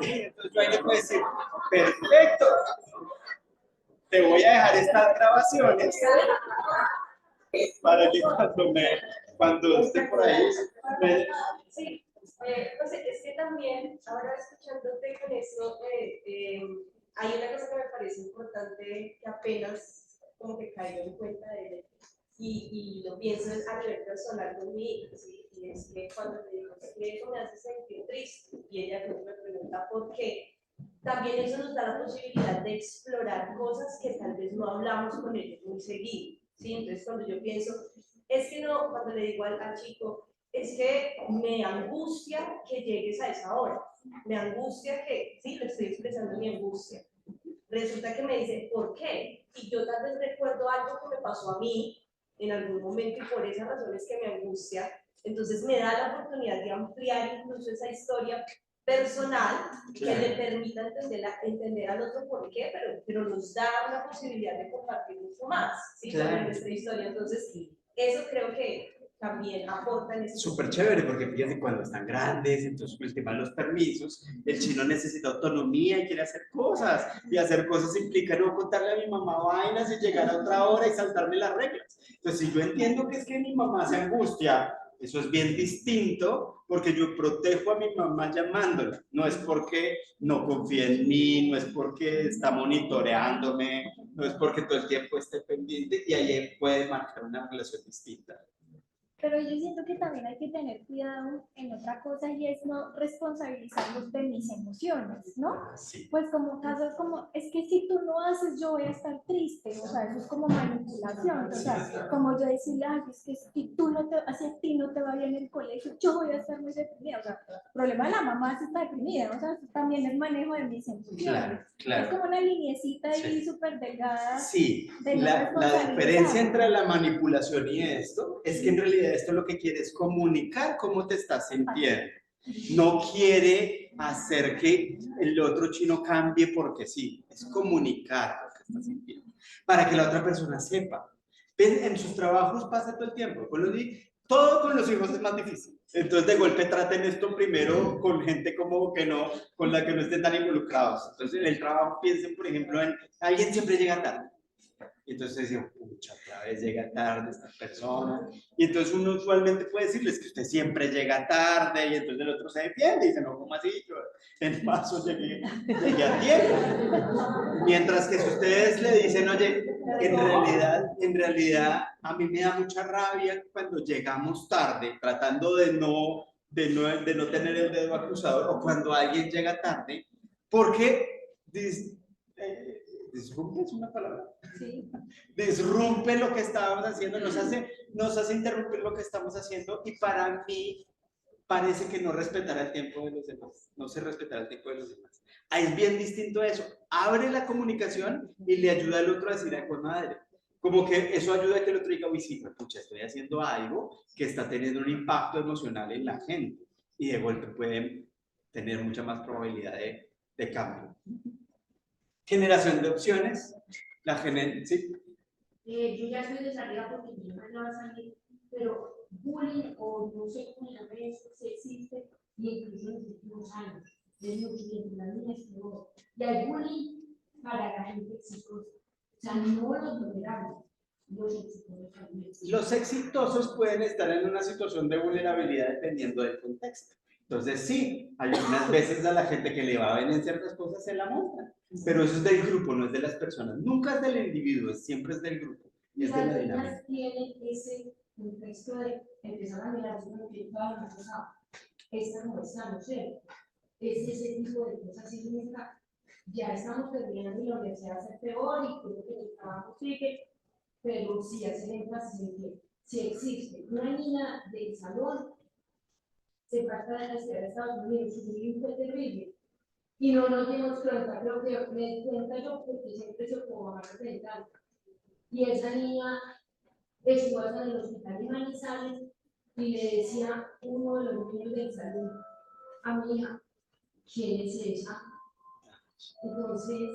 Entonces yo ahí le puedo decir, perfecto, te voy a dejar estas grabaciones para que cuando esté por ahí. Sí, pues es que también, ahora escuchándote con eso, hay una cosa que me parece importante que apenas como que caigo en cuenta de él y lo pienso a nivel personal con mi hija, ¿sí? Y es que cuando le digo que eso me hace sentir triste y ella me pregunta por qué, también eso nos da la posibilidad de explorar cosas que tal vez no hablamos con ellos muy seguido, ¿sí? Entonces cuando yo pienso, es que no, cuando le digo al chico, es que me angustia que llegues a esa hora, me angustia que, sí, le estoy expresando mi angustia. Resulta que me dice, ¿por qué? Y yo tal vez recuerdo algo que me pasó a mí en algún momento y por esas razones que me angustia, entonces me da la oportunidad de ampliar incluso esa historia personal que le permita entender al otro por qué, pero nos da una posibilidad de compartir mucho más, ¿sí? Sobre nuestra historia. Entonces, eso creo que también aporta en ese. Súper chévere, porque fíjense, cuando están grandes, entonces el tema de los permisos, el chino necesita autonomía y quiere hacer cosas, y hacer cosas implica no contarle a mi mamá vainas y llegar a otra hora y saltarme las reglas. Entonces, si yo entiendo que es que mi mamá se angustia, eso es bien distinto, porque yo protejo a mi mamá llamándola. No es porque no confía en mí, no es porque está monitoreándome, no es porque todo el tiempo esté pendiente, y ahí puede marcar una relación distinta. Pero yo siento que también hay que tener cuidado en otra cosa y es no responsabilizarlos de mis emociones, ¿no? Sí. Pues como casos como, es que si tú no haces yo voy a estar triste, o sea, eso es como manipulación, o sea, como yo decirle, ay, es que si tú no te, así a ti no te va bien en el colegio, yo voy a estar muy deprimida, o sea, el problema de la mamá es estar deprimida, o sea, también es manejo de mis emociones. Claro, claro. Es como una lineecita ahí súper delgada. Sí, de no la diferencia entre la manipulación y esto es que en realidad esto lo que quiere es comunicar cómo te estás sintiendo. No quiere hacer que el otro chino cambie porque sí, es comunicar lo que estás sintiendo, para que la otra persona sepa. En sus trabajos pasa todo el tiempo, todo con los hijos es más difícil. Entonces, de golpe traten esto primero con gente como que no, con la que no estén tan involucrados. Entonces, en el trabajo piensen, por ejemplo, en alguien siempre llega tarde. Y entonces decimos, pucha, otra vez llega tarde esta persona. Y entonces uno usualmente puede decirles que usted siempre llega tarde, y entonces el otro se defiende y dice, no, ¿cómo así? Yo en marzo llegué a tiempo. Mientras que si ustedes le dicen, oye, en realidad, a mí me da mucha rabia cuando llegamos tarde, tratando de no tener el dedo acusador, o cuando alguien llega tarde, porque disrumpe es una palabra. Sí. Disrumpe lo que estábamos haciendo, nos hace interrumpir lo que estamos haciendo, y para mí parece que no respetará el tiempo de los demás, no se respetará el tiempo de los demás. Ahí es bien distinto a eso, abre la comunicación y le ayuda al otro a decir, ay, pues madre, como que eso ayuda a que el otro diga, uy, sí, pues pucha, estoy haciendo algo que está teniendo un impacto emocional en la gente, y de golpe pueden tener mucha más probabilidad de cambio. Generación de opciones, sí. Yo ya estoy de salida porque mi hija no va a salir, pero bullying o no sé cómo se llama eso, sí existe, y incluso en los últimos años, de muchos de las niñas que no. Y hay bullying para la gente exitosa, o sea, no los vulnerables, los exitosos también. Los exitosos pueden estar en una situación de vulnerabilidad dependiendo del contexto. Entonces, sí, algunas veces a la gente que le va bien en ciertas cosas se la muestran, pero eso es del grupo, no es de las personas. Nunca es del individuo, siempre es del grupo. Y es de la dinámica. Tienen ese contexto de empezar a mirar como que toda la cosa, esta no está, no sé, es ese tipo de cosas y nunca, ya estamos terminando y la universidad va a ser peor y creo que el trabajo sigue, pero sí hacer énfasis en que si existe una niña del salón, se trata de la ciudad de Estados Unidos, su bullying fue terrible. Y no nos dimos cuenta, creo que me di cuenta yo porque siempre soy como mamá representante. Y esa niña estuvo en el hospital de Manizales y le decía uno de los niños del salón a mi hija, ¿quién es esa? Entonces,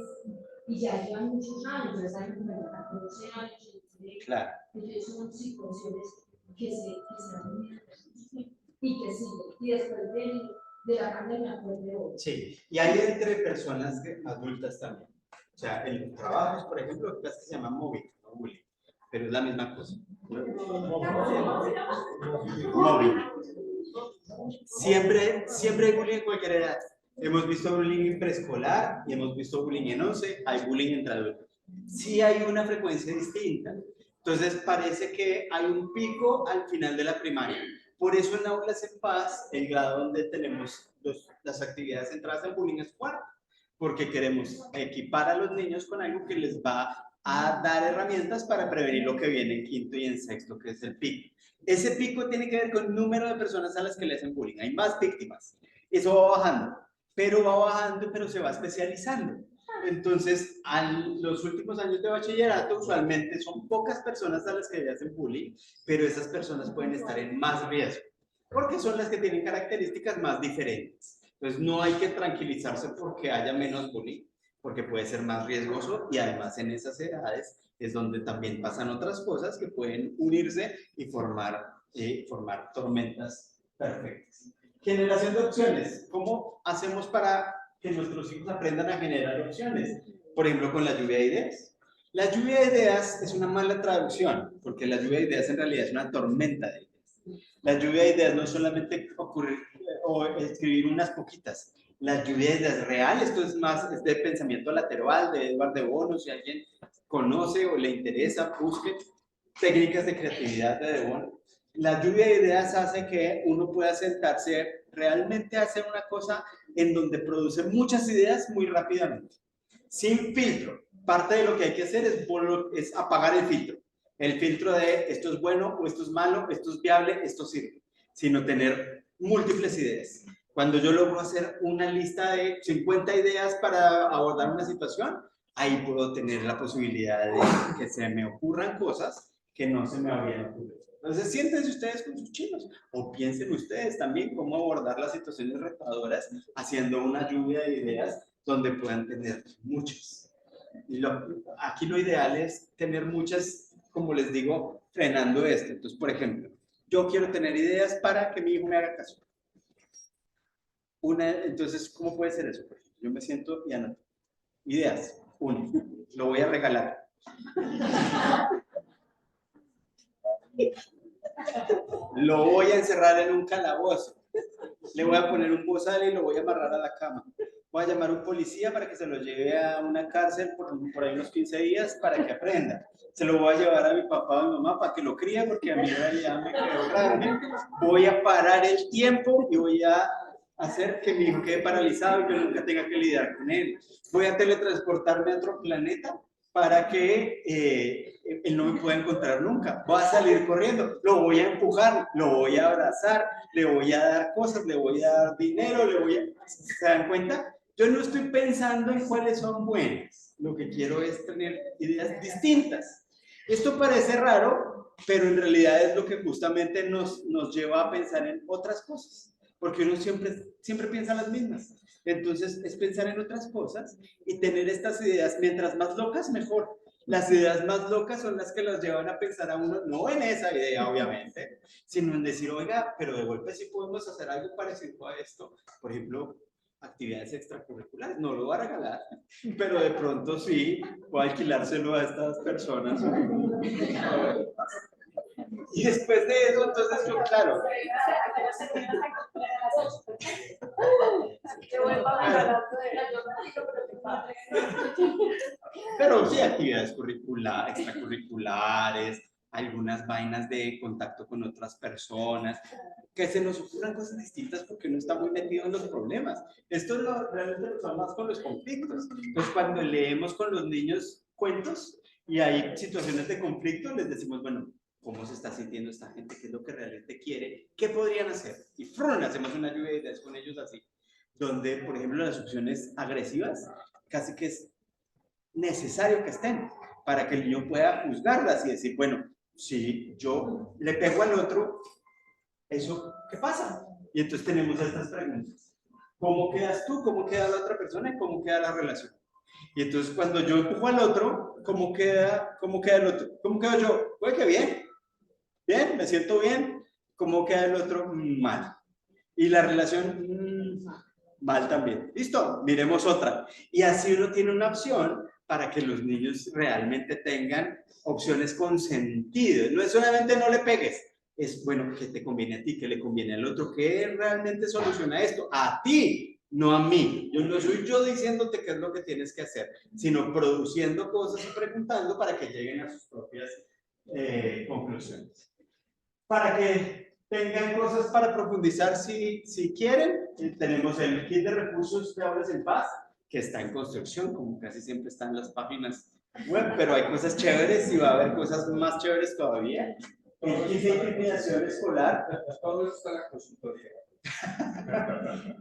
y ya llevan muchos años, ya saben como 14 años. Claro. Entonces son situaciones que se han y que siguen. Y después de la pandemia fue peor. Sí, y hay entre personas adultas también. O sea, en los trabajos, por ejemplo, lo que se llama móvil, no bullying, pero es la misma cosa. Móvil. Siempre hay bullying en cualquier edad. Hemos visto bullying en preescolar y hemos visto bullying en 11, hay bullying entre adultos. Sí hay una frecuencia distinta. Entonces parece que hay un pico al final de la primaria. Por eso en Aulas en Paz, el grado donde tenemos las actividades centradas en bullying es cuarto, porque queremos equipar a los niños con algo que les va a dar herramientas para prevenir lo que viene en quinto y en sexto, que es el pico. Ese pico tiene que ver con el número de personas a las que le hacen bullying. Hay más víctimas. Eso va bajando, pero se va especializando. Entonces, los últimos años de bachillerato, usualmente son pocas personas a las que le hacen bullying, pero esas personas pueden estar en más riesgo, porque son las que tienen características más diferentes. Entonces, no hay que tranquilizarse porque haya menos bullying, porque puede ser más riesgoso y además en esas edades es donde también pasan otras cosas que pueden unirse y formar tormentas perfectas. Generación de opciones. ¿Cómo hacemos para que nuestros hijos aprendan a generar opciones? Por ejemplo, con la lluvia de ideas. La lluvia de ideas es una mala traducción, porque la lluvia de ideas en realidad es una tormenta de ideas. La lluvia de ideas no es solamente ocurrir o escribir unas poquitas. La lluvia de ideas real, esto es más es de pensamiento lateral, de Edward de Bono, si alguien conoce o le interesa, busque técnicas de creatividad de Bono. La lluvia de ideas hace que uno pueda sentarse realmente a hacer una cosa en donde produce muchas ideas muy rápidamente, sin filtro. Parte de lo que hay que hacer es apagar el filtro. El filtro de esto es bueno o esto es malo, esto es viable, esto sirve, sino tener múltiples ideas. Cuando yo logro hacer una lista de 50 ideas para abordar una situación, ahí puedo tener la posibilidad de que se me ocurran cosas que no se me habían ocurrido. Entonces, siéntense ustedes con sus chinos o piensen ustedes también cómo abordar las situaciones retadoras haciendo una lluvia de ideas donde puedan tener muchas. Aquí lo ideal es tener muchas, como les digo, frenando esto. Entonces, por ejemplo, yo quiero tener ideas para que mi hijo me haga caso. Entonces, ¿cómo puede ser eso? Yo me siento y anoto. Ideas. Uno, lo voy a regalar. Lo voy a encerrar en un calabozo. Le voy a poner un bozal y lo voy a amarrar a la cama. Voy a llamar a un policía para que se lo lleve a una cárcel por ahí unos 15 días para que aprenda. Se lo voy a llevar a mi papá o a mi mamá para que lo críe porque a mí ya me quedó grande. Voy a parar el tiempo y voy a hacer que mi hijo quede paralizado y yo nunca tenga que lidiar con él. Voy a teletransportarme a otro planeta para que él no me pueda encontrar nunca. Voy a salir corriendo, lo voy a empujar, lo voy a abrazar, le voy a dar cosas, le voy a dar dinero, ¿se dan cuenta? Yo no estoy pensando en cuáles son buenas. Lo que quiero es tener ideas distintas. Esto parece raro, pero en realidad es lo que justamente nos lleva a pensar en otras cosas. Porque uno siempre piensa las mismas. Entonces, es pensar en otras cosas y tener estas ideas, mientras más locas, mejor. Las ideas más locas son las que los llevan a pensar a uno, no en esa idea, obviamente, sino en decir, oiga, pero de golpe sí podemos hacer algo parecido a esto. Por ejemplo, actividades extracurriculares, no lo va a regalar, pero de pronto sí, voy a alquilárselo a estas personas. Y después de eso, entonces yo, claro. Pero sí, actividades extracurriculares, algunas vainas de contacto con otras personas, que se nos ocurran cosas distintas porque uno está muy metido en los problemas. Esto realmente lo usamos más con los conflictos. Entonces, cuando leemos con los niños cuentos y hay situaciones de conflicto, les decimos, bueno, ¿cómo se está sintiendo esta gente? ¿Qué es lo que realmente quiere? ¿Qué podrían hacer? Y ¡frum! Hacemos una lluvia de ideas con ellos así, donde, por ejemplo, las opciones agresivas, casi que es necesario que estén para que el niño pueda juzgarlas y decir, bueno, si yo le pego al otro, ¿eso qué pasa? Y entonces tenemos estas preguntas. ¿Cómo quedas tú? ¿Cómo queda la otra persona? ¿Y cómo queda la relación? Y entonces cuando yo empujo al otro, ¿cómo queda el otro? ¿Cómo quedo yo? Puede que bien. Bien, me siento bien. ¿Cómo queda el otro? Mal. Y la relación, mal también. Listo, miremos otra. Y así uno tiene una opción para que los niños realmente tengan opciones con sentido. No es solamente no le pegues, es bueno, ¿qué te conviene a ti? ¿Qué le conviene al otro? ¿Qué realmente soluciona esto? A ti, no a mí. Yo no soy yo diciéndote qué es lo que tienes que hacer, sino produciendo cosas y preguntando para que lleguen a sus propias conclusiones. Para que tengan cosas para profundizar si quieren, tenemos el kit de recursos de Aulas en Paz, que está en construcción, como casi siempre están las páginas web, pero hay cosas chéveres y va a haber cosas más chéveres todavía. El kit de intimidación escolar. Todo eso está en la consultoría.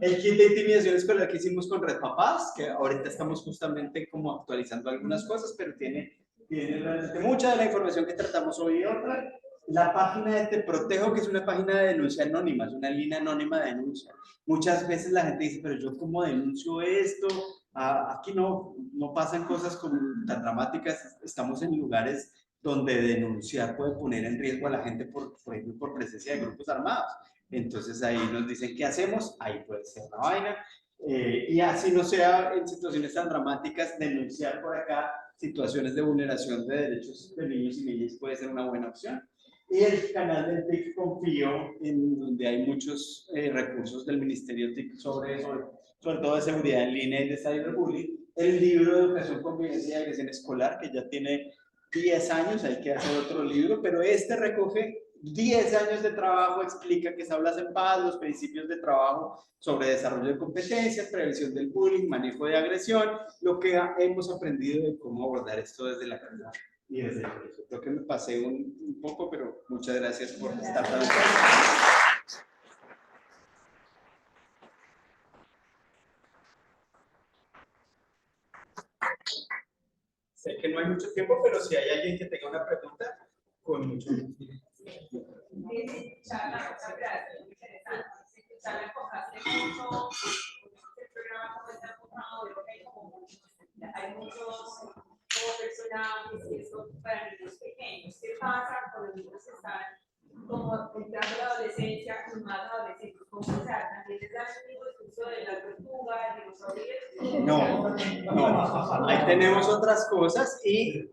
El kit de intimidación escolar que hicimos con Red Papás, que ahorita estamos justamente como actualizando algunas cosas, pero tiene realmente mucha de la información que tratamos hoy y otra. La página de Te Protejo, que es una página de denuncia anónima, es una línea anónima de denuncia. Muchas veces la gente dice, pero yo cómo denuncio esto, aquí no pasan cosas como tan dramáticas, estamos en lugares donde denunciar puede poner en riesgo a la gente, por ejemplo, por presencia de grupos armados. Entonces ahí nos dicen qué hacemos, ahí puede ser una vaina. Y así no sea en situaciones tan dramáticas, denunciar por acá situaciones de vulneración de derechos de niños y niñas puede ser una buena opción. Y el canal del TIC Confío, en donde hay muchos recursos del Ministerio TIC sobre todo de seguridad en línea y de cyberbullying. El libro de Educación, Convivencia y Agresión Escolar, que ya tiene 10 años, hay que hacer otro libro, pero este recoge 10 años de trabajo, explica qué es Aulas en Paz, los principios de trabajo sobre desarrollo de competencias, prevención del bullying, manejo de agresión, lo que hemos aprendido de cómo abordar esto desde la casa y desde el colegio. Creo que me pasé un poco, pero muchas gracias por estar tan atento. Sé que no hay mucho tiempo, pero si hay alguien que tenga una pregunta, con mucho gusto. Charla, muchas gracias, muy interesante. Charla enfocaste mucho el programa como está enfocado, veo que hay muchos como personajes y eso para niños pequeños. ¿Qué pasa con los niños que están como entrando a la adolescencia y más adolescentes? ¿Cómo se también les dan el mismo discurso de la tortuga, de los dinosaurio? No, ahí tenemos otras cosas y